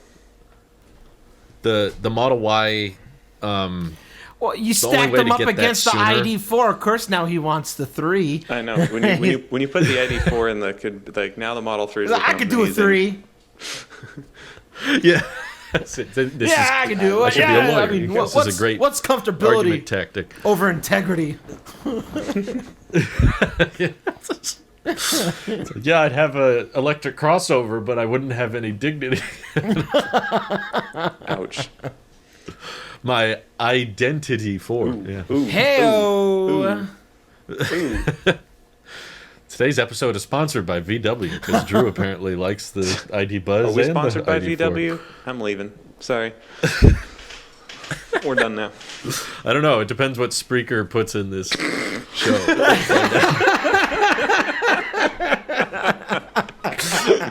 idea. the Model Y. Well, you only stack way them to up get that against the sooner- ID4. Of course, now he wants the 3. I know when you put the ID4 in now the Model 3 is I could do a 3. Yeah. This I can do it. I should be a lawyer. I mean, This what's is a great what's argument comfortability tactic. over integrity? Yeah, I'd have a electric crossover, but I wouldn't have any dignity. Ouch. My identity for yeah. Ooh. Heyo. Ooh. Today's episode is sponsored by VW because Drew apparently likes the ID Buzz. Are we and sponsored the by ID4. VW? I'm leaving. Sorry. We're done now. I don't know. It depends what Spreaker puts in this show.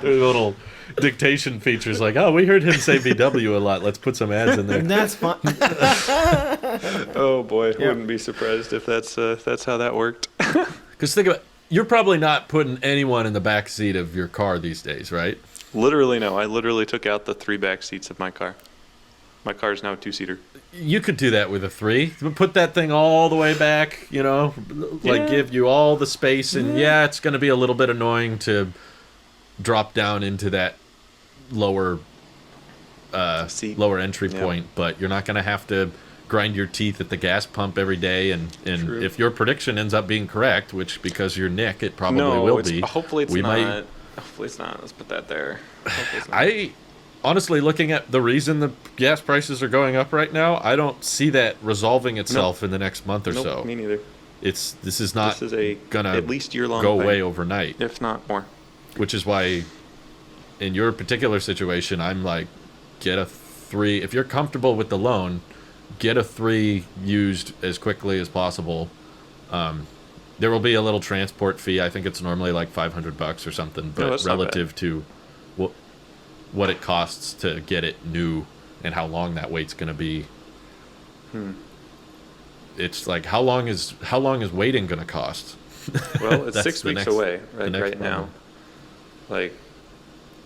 Little dictation features like, oh, we heard him say VW a lot. Let's put some ads in there. That's fun. Oh boy, wouldn't be surprised if that's how that worked. Because think about, you're probably not putting anyone in the back seat of your car these days, right? Literally no. I literally took out the 3 back seats of my car. My car is now a 2-seater. You could do that with a 3. Put that thing all the way back, like give you all the space. And yeah, it's going to be a little bit annoying to drop down into that lower Seat. lower entry Yeah. point, but you're not going to have to grind your teeth at the gas pump every day. And True. if your prediction ends up being correct, which because you're Nick, it probably No, will be. hopefully it's we not. might. Hopefully it's not. Let's put that there. Hopefully it's not. I honestly, looking at the reason the gas prices are going up right now, I don't see that resolving itself in the next month or Nope, so. me neither. This is not This is a gonna at least year-long go thing, away overnight, if not more. which is why in your particular situation I'm like, get a 3 if you're comfortable with the loan, get a 3 used as quickly as possible. There will be a little transport fee. I think it's normally like $500 or something, but that's not bad. relative to what it costs to get it new and how long that wait's going to be, it's like how long is waiting going to cost? Well, it's That's 6 the weeks next- away, the like next right now. problem. Like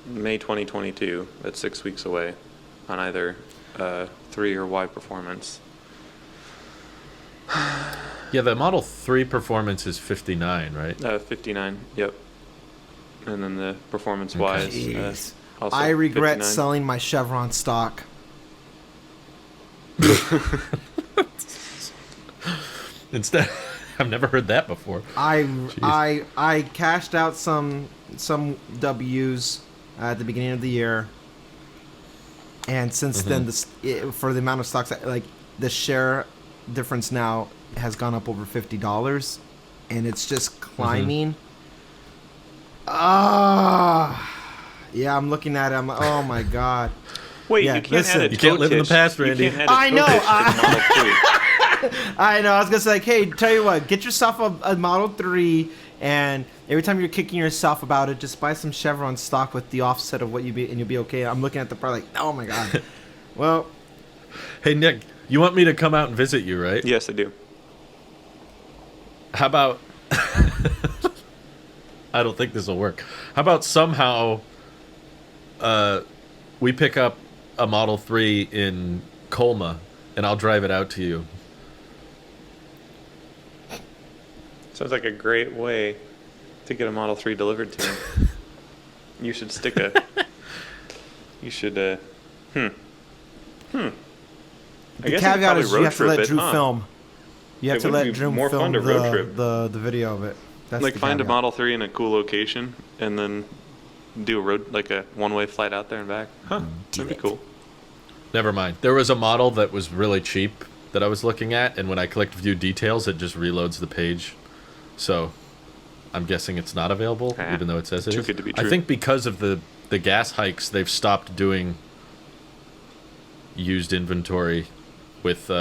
May 2022. That's 6 weeks away on either 3 or Y Performance. Yeah, the Model 3 Performance is 59, right? 59. Yep. And then the Performance Okay. Y is Jeez. also I regret 59. selling my Chevron stock. Instead, I've never heard that before. I cashed out some W's at the beginning of the year, and since then, for the amount of stocks, like the share difference now has gone up over $50, and it's just climbing. Yeah, I'm looking at it. I'm like, oh my god. Wait, Yeah, you can't listen. add a You can't toe live in the hitch. past, You Randy. can't add a I toe know, hitch to the Model 3. I know. I was gonna say, like, hey, tell you what, get yourself a Model 3, and every time you're kicking yourself about it, just buy some Chevron stock with the offset of what and you'll be okay. I'm looking at the price, like, oh my god. Well, Hey, Nick, you want me to come out and visit you, right? Yes, I do. How about... I don't think this will work. How about somehow we pick up a Model 3 in Colma, and I'll drive it out to you. Sounds like a great way to get a Model 3 delivered to me. You should stick a. You should. I the guess caveat probably is you road have to trip let it, Drew huh? film. You have It to would let be Drew more film fun to road trip. the video of it. That's Like the find a caveat. Model 3 in a cool location and then do a road like a one-way flight out there and back. Huh? That'd be cool. Never mind. There was a model that was really cheap that I was looking at, and when I clicked view details, it just reloads the page. So I'm guessing it's not available, even though it says it Too is. good to be true. I think because of the gas hikes, they've stopped doing used inventory with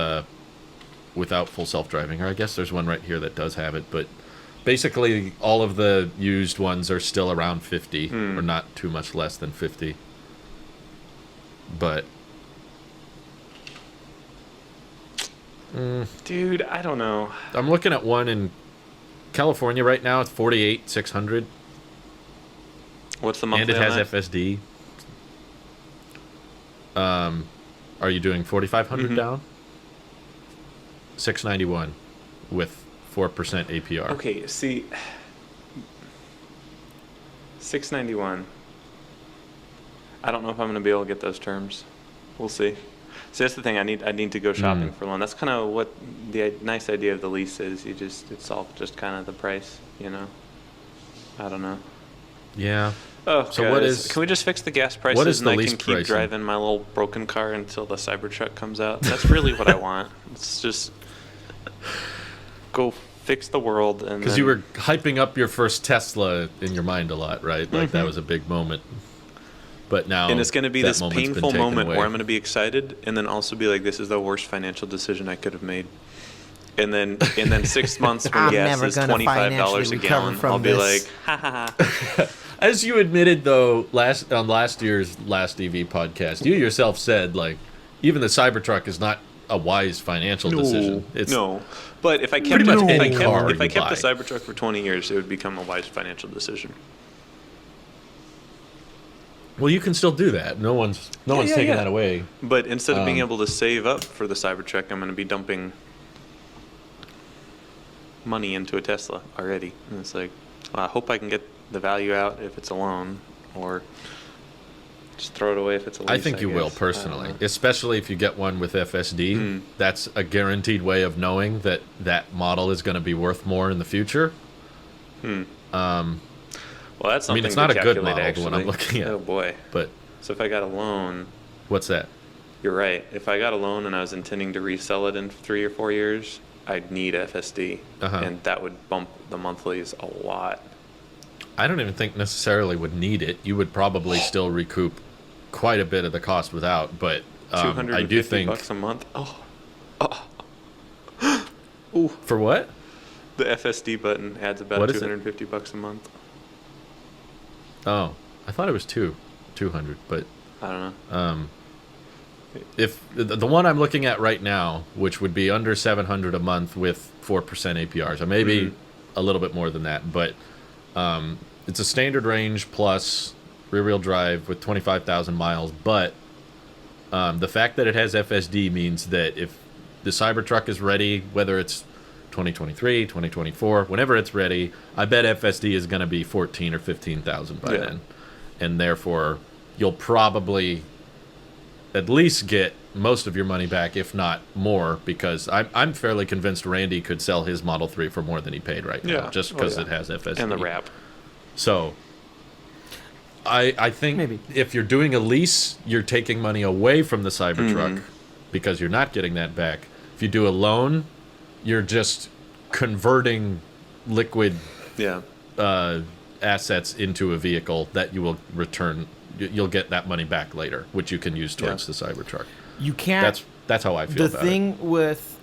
without full self-driving. Or I guess there's one right here that does have it, but basically all of the used ones are still around 50 or not too much less than 50. But Dude, I don't know. I'm looking at one in California right now. It's 48,600, What's the and monthly it on has that? FSD. Are you doing 4,500 down? 691 with 4% APR. Okay, see, 691. I don't know if I'm going to be able to get those terms. We'll see. See, that's the thing. I need to go shopping for a loan. That's kind of what the nice idea of the lease is. It's all just kind of the price, you know. I don't know. Yeah. Oh, So guys, what is- Can we just fix the gas prices what is and the I lease can keep pricing? driving my little broken car until the Cybertruck comes out? That's really what I want. It's just go fix the world and Because then- you were hyping up your first Tesla in your mind a lot, right? Like that was a big moment. But now, and it's going to be that this moment's been painful taken moment away. where I'm going to be excited and then also be like, this is the worst financial decision I could have made. And then 6 months when I'm gas never is gonna $25 a financially recover gallon, from I'll be this. like, ha ha ha. As you admitted, though, on last year's Last EV podcast, you yourself said, like, even the Cybertruck is not a wise financial decision. It's No, but if I kept Pretty much if I any kept, car if I you kept buy. the Cybertruck for 20 years, it would become a wise financial decision. Well, you can still do that. No one's taking yeah. that away. But instead of being Um, able to save up for the Cybertruck, I'm going to be dumping money into a Tesla already. And it's like, well, I hope I can get the value out if it's a loan, or just throw it away if it's a lease. I think you will guess. personally, I don't know. Hmm. especially if you get one with FSD. That's a guaranteed way of knowing that that model is going to be worth more in the future. Well, that's something it's to not a good calculate, model, the one I'm actually. looking at. Oh boy! But So if I got a loan, what's that? you're right. If I got a loan and I was intending to resell it in 3 or 4 years, I'd need FSD, and that would bump the monthlies a lot. I don't even think necessarily would need it. You would probably still recoup quite a bit of the cost without, but I do think $250 a month. for what? The FSD button adds about What is it? $250 a month. Oh, I thought it was 200, but I don't know. if the one I'm looking at right now, which would be under 700 a month with 4% APRs, or maybe a little bit more than that, but it's a standard range plus rear-wheel drive with 25,000 miles. But the fact that it has FSD means that if the Cybertruck is ready, whether it's 2023, 2024, whenever it's ready, I bet FSD is going to be 14 or 15,000 by then, and therefore you'll probably at least get most of your money back, if not more, because I'm fairly convinced Randy could sell his Model 3 for more than he paid right now, Yeah. just Oh, because yeah. it has FSD. And the wrap. So I think Maybe. if you're doing a lease, you're taking money away from the Cybertruck because you're not getting that back. If you do a loan, you're just converting liquid Yeah. assets into a vehicle that you will return. You'll get that money back later, which you can use towards the Cybertruck. You can't. That's how I feel The about thing with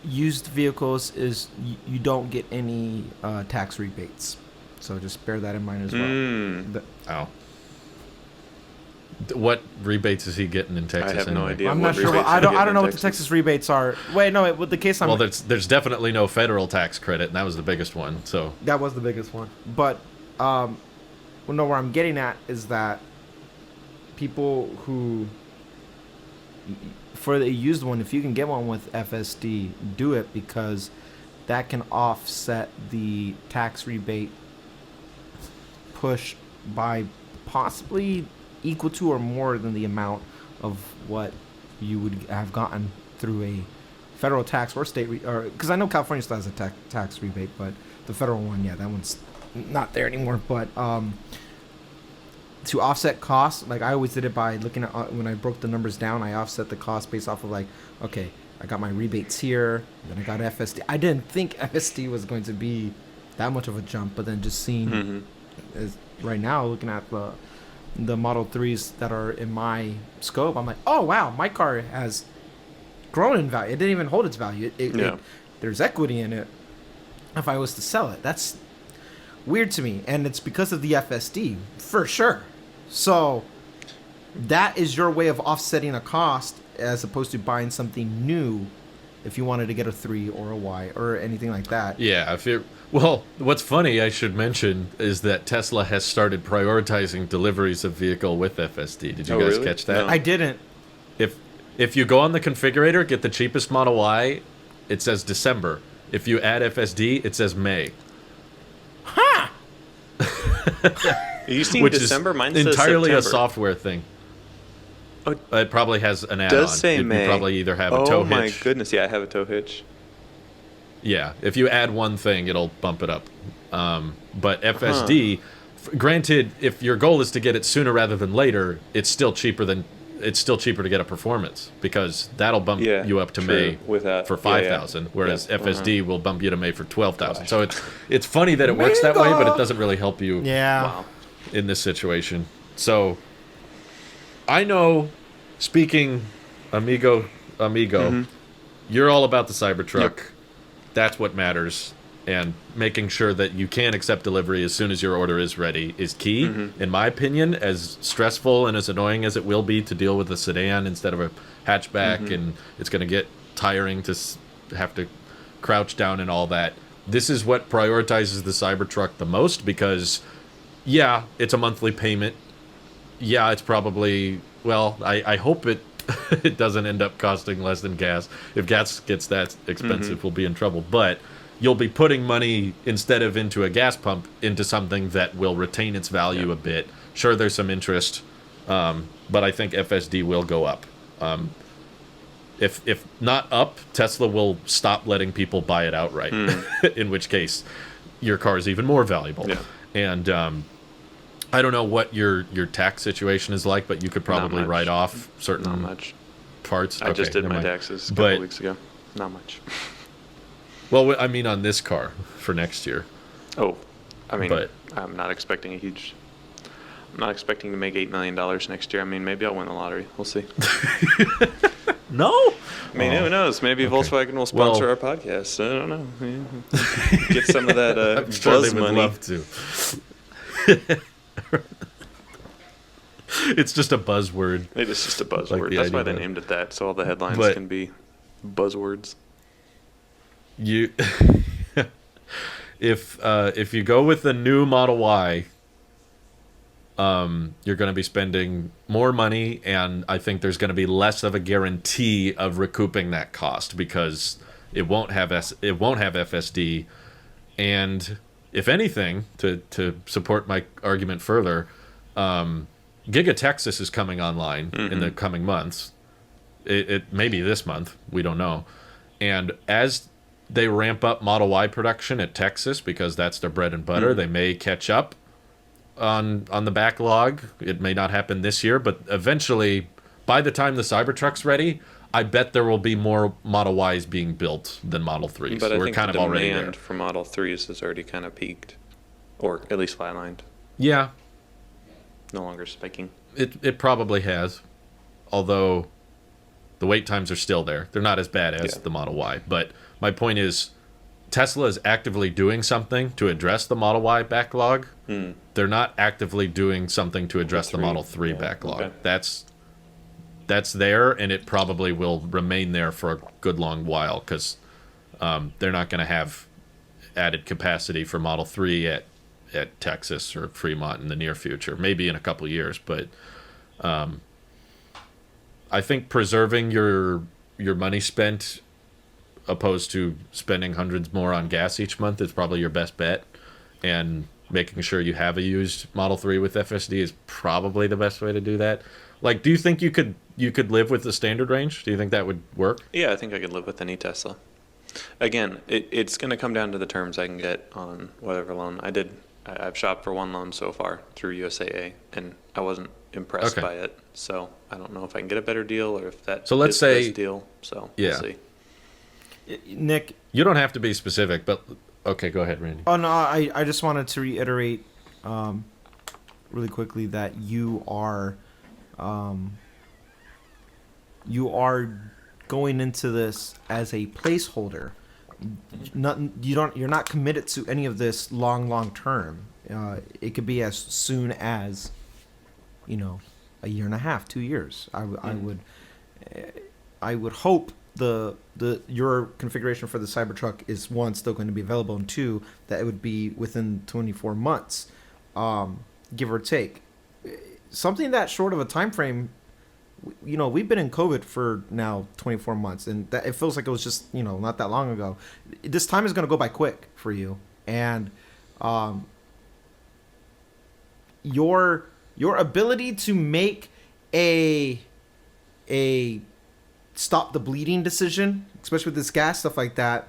used vehicles is you don't get any tax rebates. So just bear that in mind as well. Mm. it. Oh. What rebates is he getting in Texas? I have no anyway? idea. I'm what not sure. rebates I you don't. get I don't in know what the Texas. Texas rebates are. Wait, no. With the case I'm. Well, there's definitely no federal tax credit, and that was the biggest one. So That was the biggest one. But well, no, where I'm getting at is that people who for the used one, if you can get one with FSD, do it because that can offset the tax rebate push by possibly equal to or more than the amount of what you would have gotten through a federal tax or state or because I know California still has a tax rebate, but the federal one, yeah, that one's not there anymore. But to offset costs, like I always did it by looking at when I broke the numbers down, I offset the cost based off of like, okay, I got my rebates here. Then I got FSD. I didn't think FSD was going to be that much of a jump, but then just seeing right now, looking at the Model 3s that are in my scope, I'm like, oh wow, my car has grown in value. It didn't even hold its value. There's equity in it. If I was to sell it, that's weird to me, and it's because of the FSD for sure. So that is your way of offsetting a cost as opposed to buying something new if you wanted to get a 3 or a Y or anything like that. Yeah, well, what's funny I should mention is that Tesla has started prioritizing deliveries of vehicle with FSD. Did you guys really? catch that? No. I didn't. If you go on the configurator, get the cheapest Model Y, it says December. If you add FSD, it says May. Huh! Are you seeing Which December? is Mine says entirely a September. software thing. Oh, It probably has an add-on. does say you May. probably either have a tow hitch. Oh my goodness! Yeah, I have a tow hitch. Yeah, if you add one thing, it'll bump it up. But FSD, granted, if your goal is to get it sooner rather than later, it's still cheaper to get a performance because that'll bump Yeah, you up to true. May With that, for 5,000, whereas Yeah, FSD will bump you to May for 12,000. So it's funny that it works that way, but it doesn't really help you Yeah. Wow. in this situation. So I know, speaking amigo, you're all about the Cybertruck. Yep. That's what matters. And making sure that you can accept delivery as soon as your order is ready is key. In my opinion, as stressful and as annoying as it will be to deal with a sedan instead of a hatchback, and it's going to get tiring to have to crouch down and all that, this is what prioritizes the Cybertruck the most because, yeah, it's a monthly payment. Yeah, it's probably, well, I hope it it doesn't end up costing less than gas. If gas gets that expensive, we'll be in trouble. But you'll be putting money instead of into a gas pump into something that will retain its value a bit. Sure, there's some interest, but I think FSD will go up. If not up, Tesla will stop letting people buy it outright. In which case, your car is even more valuable. Yeah. And I don't know what your tax situation is like, but you could probably much. write off certain Not much. parts. I just Okay, did never my mind. taxes a couple But- weeks ago. Not much. Well, I mean, on this car for next year. Oh, I mean, But- I'm not expecting I'm not expecting to make $8 million next year. I mean, maybe I'll win the lottery. We'll see. No. I mean, who knows? Maybe Volkswagen will Well- sponsor our podcast. I don't know. Yeah. Get some of that I'm sure buzz they would money. love to. It's just a buzzword. It is just a buzzword. Like the That's why ID they buzz. named it that, so all the headlines But- can be buzzwords. You, if you go with the new Model Y, you're going to be spending more money, and I think there's going to be less of a guarantee of recouping that cost because it won't have FSD, and if anything, to support my argument further, Giga Texas is coming online in the coming months. It may be this month, we don't know, and as they ramp up Model Y production at Texas because that's their bread and butter, they may catch up on the backlog. It may not happen this year, but eventually, by the time the Cybertruck's ready, I bet there will be more Model Ys being built than Model 3s. But I We're think kind the of already demand there. for Model 3s has already kind of peaked, or at least flatlined. Yeah, No longer spiking. it probably has, although the wait times are still there. They're not as bad as Yeah. the Model Y. But my point is, Tesla is actively doing something to address the Model Y backlog. They're not actively doing something to address the Three. Model 3 Yeah, backlog. okay. That's there, and it probably will remain there for a good long while because they're not going to have added capacity for Model 3 at Texas or Fremont in the near future. Maybe in a couple years, but I think preserving your money spent opposed to spending hundreds more on gas each month is probably your best bet, and making sure you have a used Model 3 with FSD is probably the best way to do that. Like, do you think you could live with the standard range? Do you think that would work? Yeah, I think I could live with any Tesla. Again, it's going to come down to the terms I can get on whatever loan. I've shopped for one loan so far through USAA, and I wasn't impressed Okay. by it. So I don't know if I can get a better deal or if that So let's is the say- best deal. So Yeah. we'll see. Nick. You don't have to be specific, but okay, go ahead, Randy. Oh no, I just wanted to reiterate, really quickly that you are going into this as a placeholder. You're not committed to any of this long term. It could be as soon as, a year and a half, 2 years. I would hope your configuration for the Cybertruck is, one, still going to be available, and two, that it would be within 24 months, give or take. Something that short of a time frame, we've been in COVID for now 24 months, and that it feels like it was just, not that long ago. This time is going to go by quick for you, and your ability to make a stop the bleeding decision, especially with this gas stuff like that.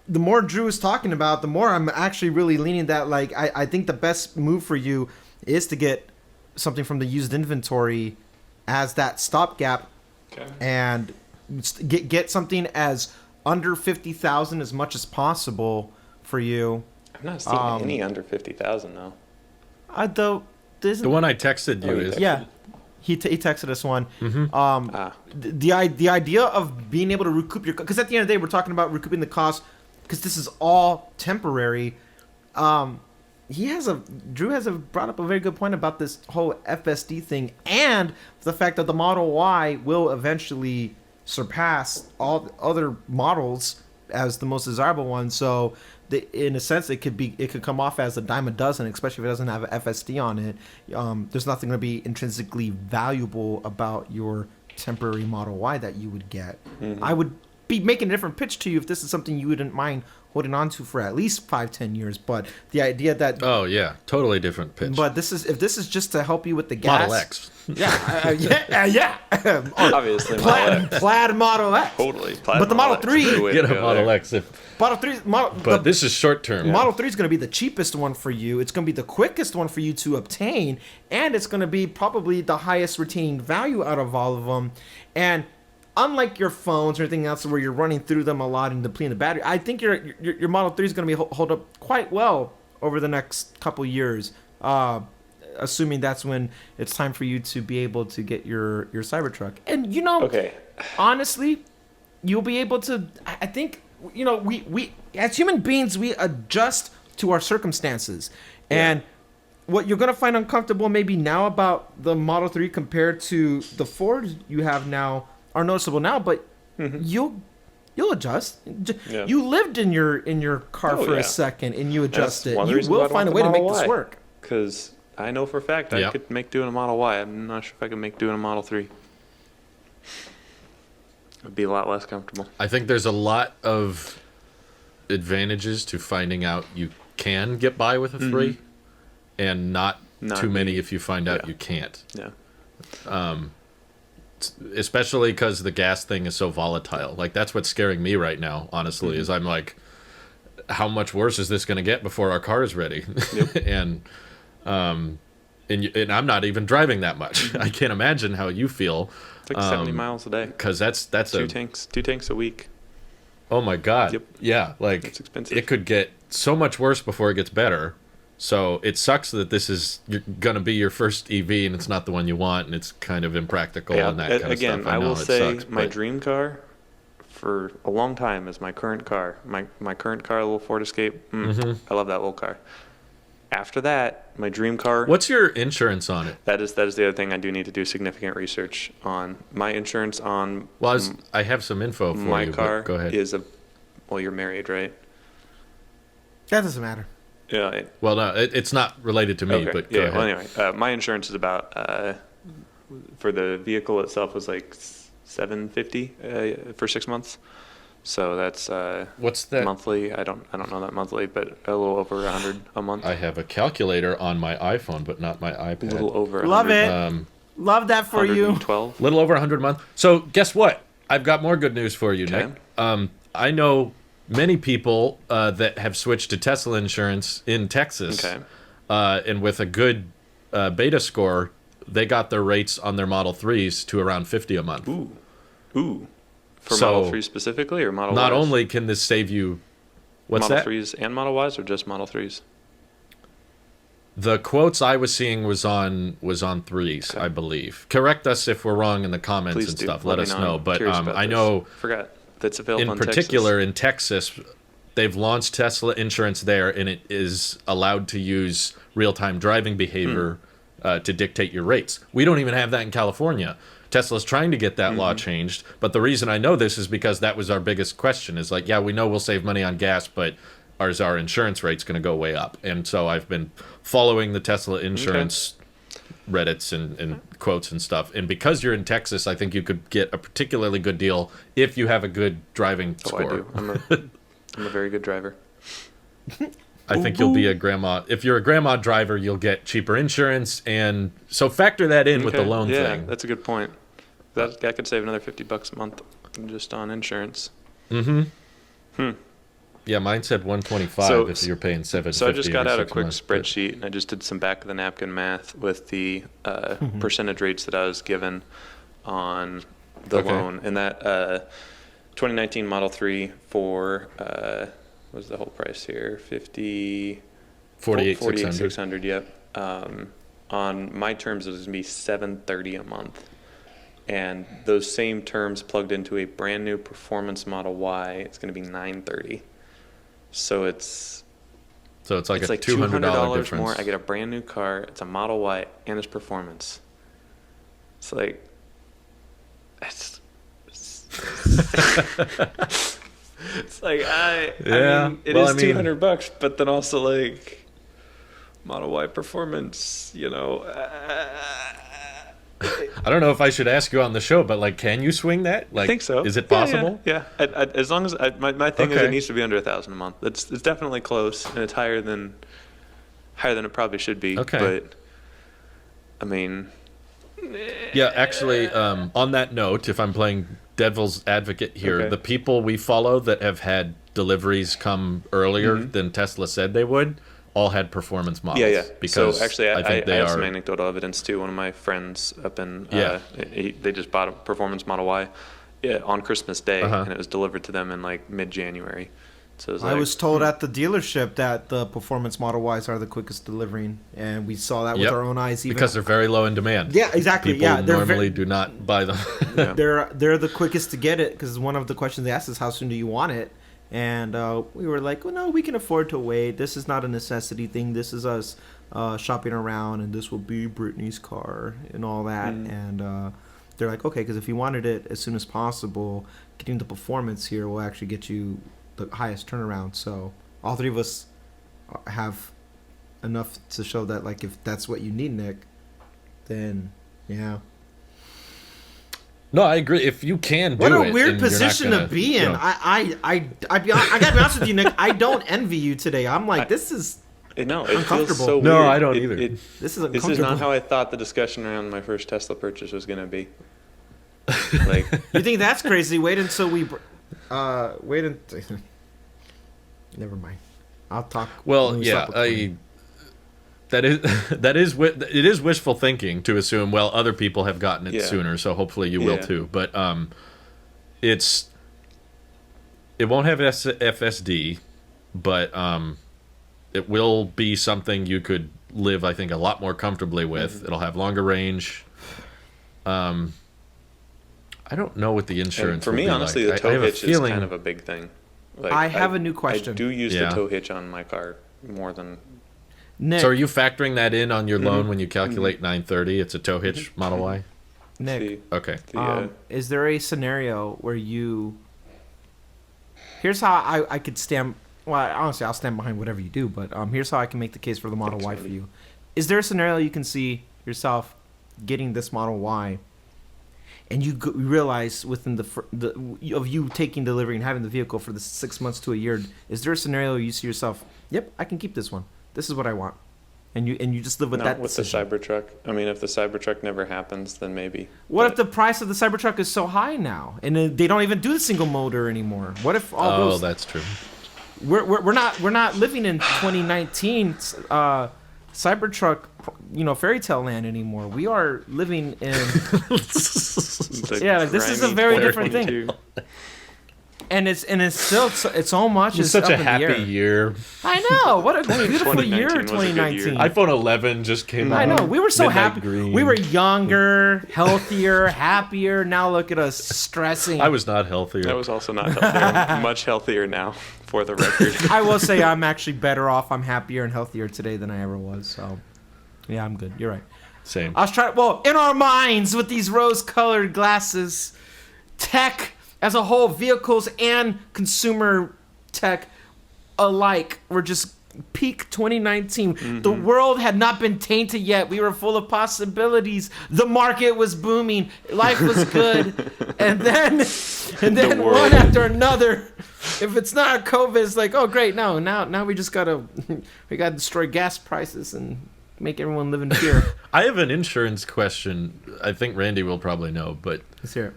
The more Drew is talking about, the more I'm actually really leaning that, like, I think the best move for you is to get something from the used inventory as that stopgap, and get something as under 50,000 as much as possible for you. I'm not seeing any under 50,000 though. The one I texted you is yeah. He texted us one. Mm-hmm. The idea of being able to recoup your, because at the end of the day we're talking about recouping the cost, because this is all temporary. Drew has brought up a very good point about this whole FSD thing, and the fact that the Model Y will eventually surpass all other models as the most desirable one. So in a sense, it could come off as a dime a dozen, especially if it doesn't have an FSD on it. There's nothing going to be intrinsically valuable about your temporary Model Y that you would get. Mm-hmm. I would be making a different pitch to you if this is something you wouldn't mind holding on to for at least 5-10 years. But the idea that totally different pitch. But if this is just to help you with the gas, Model X. yeah. Obviously, plaid Model X. Totally. But the Model 3, get a Model X. Model 3, but this is short term. Model 3 is going to be the cheapest one for you. It's going to be the quickest one for you to obtain, and it's going to be probably the highest retaining value out of all of them. And unlike your phones or anything else where you're running through them a lot and depleting the battery, I think your Model 3 is going to be hold up quite well over the next couple years, assuming that's when it's time for you to be able to get your Cybertruck. And honestly, you'll be able to. I think we as human beings, we adjust to our circumstances, and what you're gonna find uncomfortable maybe now about the Model 3 compared to the Ford you have now are noticeable now, but you'll adjust. Yeah. You lived in your car for a second, and you adjusted. You will find a way to make this work. Because I know for a fact I could make doing a Model Y. I'm not sure if I could make doing a Model 3. It'd be a lot less comfortable. I think there's a lot of advantages to finding out you can get by with a 3, and not too many if you find out you can't. Yeah. Especially because the gas thing is so volatile. Like, that's what's scaring me right now, honestly, is I'm like, how much worse is this going to get before our car is ready? Yep. and I'm not even driving that much. I can't imagine how you feel. It's like 70 miles a day. Because that's two tanks a week. Oh my God. Yep. Yeah, like, it's expensive. It could get so much worse before it gets better. So it sucks that this is going to be your first EV and it's not the one you want, and it's kind of impractical and that kind of stuff. I will say my dream car for a long time is my current car. My current car, a little Ford Escape. I love that little car. After that, my dream car. What's your insurance on it? That is the other thing I do need to do significant research on. My insurance on. Well, I have some info for my you. Car go ahead. Is you're married, right? That doesn't matter. Yeah. Well, no, it's not related to me, but go ahead. Well, anyway, my insurance is about for the vehicle itself was like $750 for 6 months. So that's what's that monthly? I don't know that monthly, but a little over $100 a month. I have a calculator on my iPhone, but not my iPad. A little over. Love 100, it. Love that for you. 112. Little over 100 a month. So guess what? I've got more good news for you, Nick. I know many people that have switched to Tesla insurance in Texas, and with a good beta score, they got their rates on their Model 3s to around $50 a month. Ooh. For So, Model 3 specifically, or Model not Ys? only can this save you, what's Model that? 3s and Model Ys, or just Model 3s? The quotes I was seeing was on 3s, Okay. I believe. Correct us if we're wrong in the comments Please and do. stuff. Let me us know. I'm But curious about I this. know Forgot that's available in in particular in Texas, they've launched Tesla insurance there, and it is allowed to use real-time driving behavior to dictate your rates. We don't even have that in California. Tesla's trying to get that law changed, but the reason I know this is because that was our biggest question. Is like, yeah, we know we'll save money on gas, but our insurance rate's going to go way up? And so I've been following the Tesla insurance Reddits and quotes and stuff. And because you're in Texas, I think you could get a particularly good deal if you have a good driving Oh, score. I do. I'm a very good driver. I think you'll be a grandma. If you're a grandma driver, you'll get cheaper insurance, and so factor that in with the Okay. loan yeah, thing. that's a good point. That could save another $50 a month just on insurance. Yeah, mine said 125 So- if you're paying 750. So I just got every out a 6 quick months, but- spreadsheet, and I just did some back of the napkin math with the percentage rates that I was given on the Okay. loan, and that 2019 Model 3 for what was the whole price here? 48,600. 48,600. Yep. On my terms, it was gonna be $730 a month, and those same terms plugged into a brand new Performance Model Y, it's gonna be $930. So it's like a $200 difference. more. I get a brand new car. It's a Model Y and it's performance. It's like it's like I mean, it is $200, but then also like Model Y performance. I don't know if I should ask you on the show, but like, can you swing that? Like, I think so. Is it Yeah, possible? Yeah. As long as my thing is Okay. it needs to be under 1,000 a month. It's definitely close, and it's higher than it probably should be. Okay. But I mean, Yeah, actually, on that note, if I'm playing devil's advocate here, Okay. the people we follow that have had deliveries come earlier than Tesla said they would all had performance models. yeah. Because So actually, I think they have are. some anecdotal evidence too. One of my friends up in Yeah. they just bought a performance Model Y on Christmas Day, Uh-huh. and it was delivered to them in like mid-January. So it was I like, was told at the dealership that the Performance Model Ys are the quickest delivering, and we saw that with Yep. our own eyes. Even Because they're very low in demand. yeah, exactly. People Yeah, they're normally do not buy them. Yeah. they're the quickest to get it because one of the questions they asked is how soon do you want it, and we were like, well, no, we can afford to wait. This is not a necessity thing. This is us shopping around, and this will be Brittany's car and all that. And they're like, okay, because if you wanted it as soon as possible, getting the performance here will actually get you the highest turnaround. So all three of us have enough to show that, like, if that's what you need, Nick, then yeah. No, I agree. If you can do What it, a weird and you're not position gonna, to be you in. know- I gotta be honest with you, Nick. I don't envy you today. I'm like, this is No, it feels Uncomfortable. so weird. No, I don't It- either. it- this is This uncomfortable. is not how I thought the discussion around my first Tesla purchase was going to be. Like, You think that's crazy? Wait until we. Wait until. Never mind. I'll talk. Well, when we yeah, stop recording. it is wishful thinking to assume. Well, other people have gotten it Yeah. sooner, so hopefully you will Yeah. too. But it won't have FSD, but it will be something you could live, I think, a lot more comfortably with. Mm-hmm. It'll have longer range. I don't know what the insurance. and for will me, be honestly, like. the I tow have a hitch is feeling- kind of a big thing. Like, I have a new question. I do use Yeah. the tow hitch on my car more than. Nick, So are you factoring that in on your Mm-hmm. loan when you calculate 930? It's a tow hitch Model Y. Nick, the, Okay. the is there a scenario where you? Here's how I could stand. Well, honestly, I'll stand behind whatever you do. But here's how I can make the case for the Model Y for you. Is there a scenario you can see yourself getting this Model Y, and you realize within of you taking delivery and having the vehicle for the 6 months to a year? Is there a scenario you see yourself? Yep, I can keep this one. This is what I want, and you just live with not that. with decision. the Cybertruck. I mean, if the Cybertruck never happens, then maybe. What if But- the price of the Cybertruck is so high now, and they don't even do the single motor anymore? What if all Oh, those? that's true. We're not living in 2019. Cybertruck, fairy tale land anymore. We are living in yeah. This is a very different thing. And it's still it's so much. It's such up a in the happy air. year. I know. What a beautiful year, 2019 was a good year. 2019. iPhone 11 just came out. I know. We were so Midnight happy. Green. We were younger, healthier, happier. Now look at us stressing. I was not healthier. I was also not healthier. I'm much healthier now, for the record. I will say I'm actually better off. I'm happier and healthier today than I ever was. So, yeah, I'm good. You're right. Same. I was trying. Well, in our minds with these rose-colored glasses, tech as a whole, vehicles and consumer tech alike, were just peak 2019. Mm-hmm. The world had not been tainted yet. We were full of possibilities. The market was booming. Life was good. and then world. one after another. If it's not COVID, it's like, oh great, no, now we just gotta destroy gas prices and make everyone live in fear. I have an insurance question. I think Randy will probably know, but Let's hear it.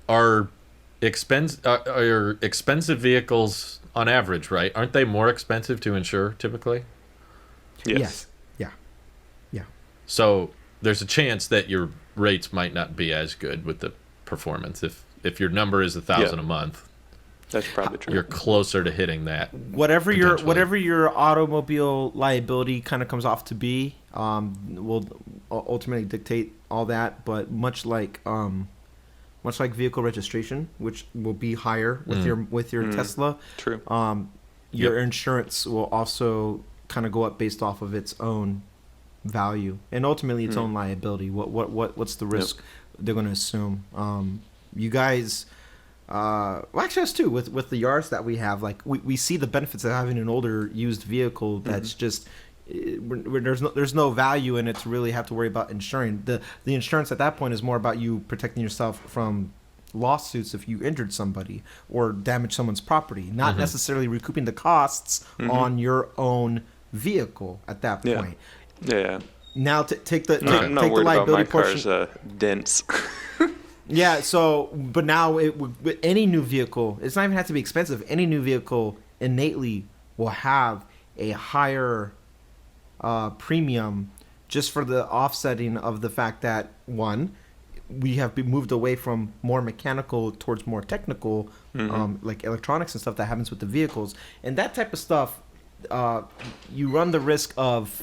are expensive vehicles on average, right? Aren't they more expensive to insure typically? Yes. Yeah. So there's a chance that your rates might not be as good with the performance. If your number is $1,000 Yeah. a month, That's probably true. you're closer to hitting that. Whatever Potentially. your automobile liability kind of comes off to be, will ultimately dictate all that. But much like vehicle registration, which will be higher with your Tesla, True. your insurance will also kind of go up based off of its own value and ultimately its own liability. What's the risk they're going to assume? You guys. Well, actually, us too. With the Yaris that we have, like we see the benefits of having an older used vehicle that's just where there's no value in it to really have to worry about insuring. The insurance at that point is more about you protecting yourself from lawsuits if you injured somebody or damaged someone's property, not necessarily recouping the costs on your own vehicle at that Yeah. point. Yeah. Now take the I'm not take the worried about my liability portion. car's dents. Yeah, so, but now with any new vehicle, it's not even have to be expensive. Any new vehicle innately will have a higher premium just for the offsetting of the fact that, one, we have been moved away from more mechanical towards more technical, like electronics and stuff that happens with the vehicles. And that type of stuff, you run the risk of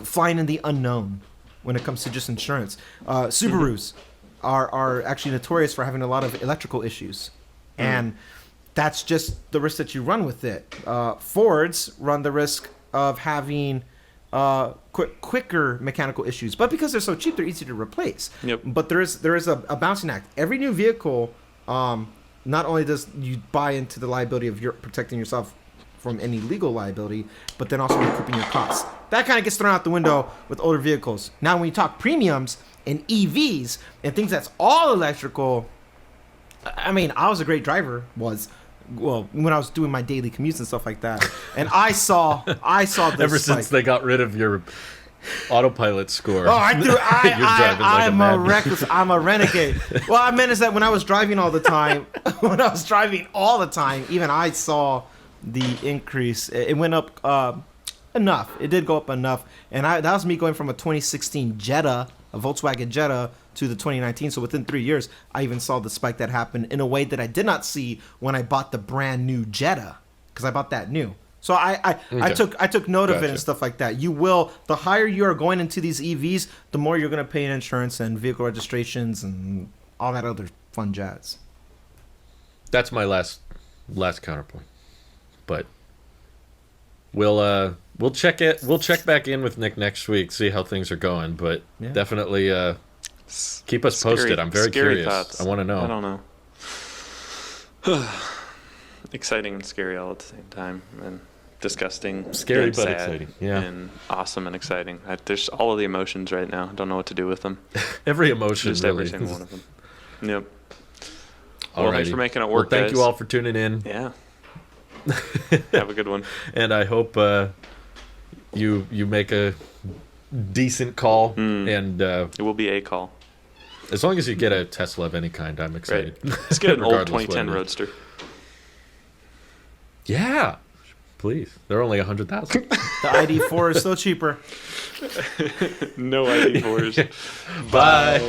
flying in the unknown when it comes to just insurance. Subarus are actually notorious for having a lot of electrical issues, and that's just the risk that you run with it. Fords run the risk of having quicker mechanical issues, but because they're so cheap, they're easy to replace. Yep. But there is a balancing act. Every new vehicle, not only does you buy into the liability of your protecting yourself from any legal liability, but then also recouping your costs. That kind of gets thrown out the window with older vehicles. Now, when you talk premiums and EVs and things that's all electrical, I mean, I was a great driver. Well, when I was doing my daily commutes and stuff like that, and I saw this Ever since they got rid of your autopilot score. Oh, I'm I'm a renegade. Well, I meant is that when I was driving all the time, even I saw the increase. It went up enough. It did go up enough, and that was me going from a 2016 Jetta, a Volkswagen Jetta, to the 2019. So within 3 years, I even saw the spike that happened in a way that I did not see when I bought the brand new Jetta, because I bought that new. So I took note of it and stuff like that. The higher you are going into these EVs, the more you're going to pay in insurance and vehicle registrations and all that other fun jazz. That's my last counterpoint. But we'll check it. We'll check back in with Nick next week, see how things are going. But definitely keep us posted. I'm very curious. Thoughts. I want to know. I don't know. Exciting and scary all at the same time, and disgusting, Scary and but sad, exciting. Yeah. and awesome and exciting. There's all of the emotions right now. I don't know what to do with them. Every emotion, Just really. every single one of them. Yep. Well, Well, thanks for making it work, Thank guys. you all for tuning in, Yeah. Have a good one. and I hope you make a decent call. And It will be a call. as long as you get a Tesla of any kind, I'm excited. Let's get an old Regardless what 2010 it is. Roadster. Yeah, please. They're only 100,000. The ID4 is still cheaper. No ID4s. Bye.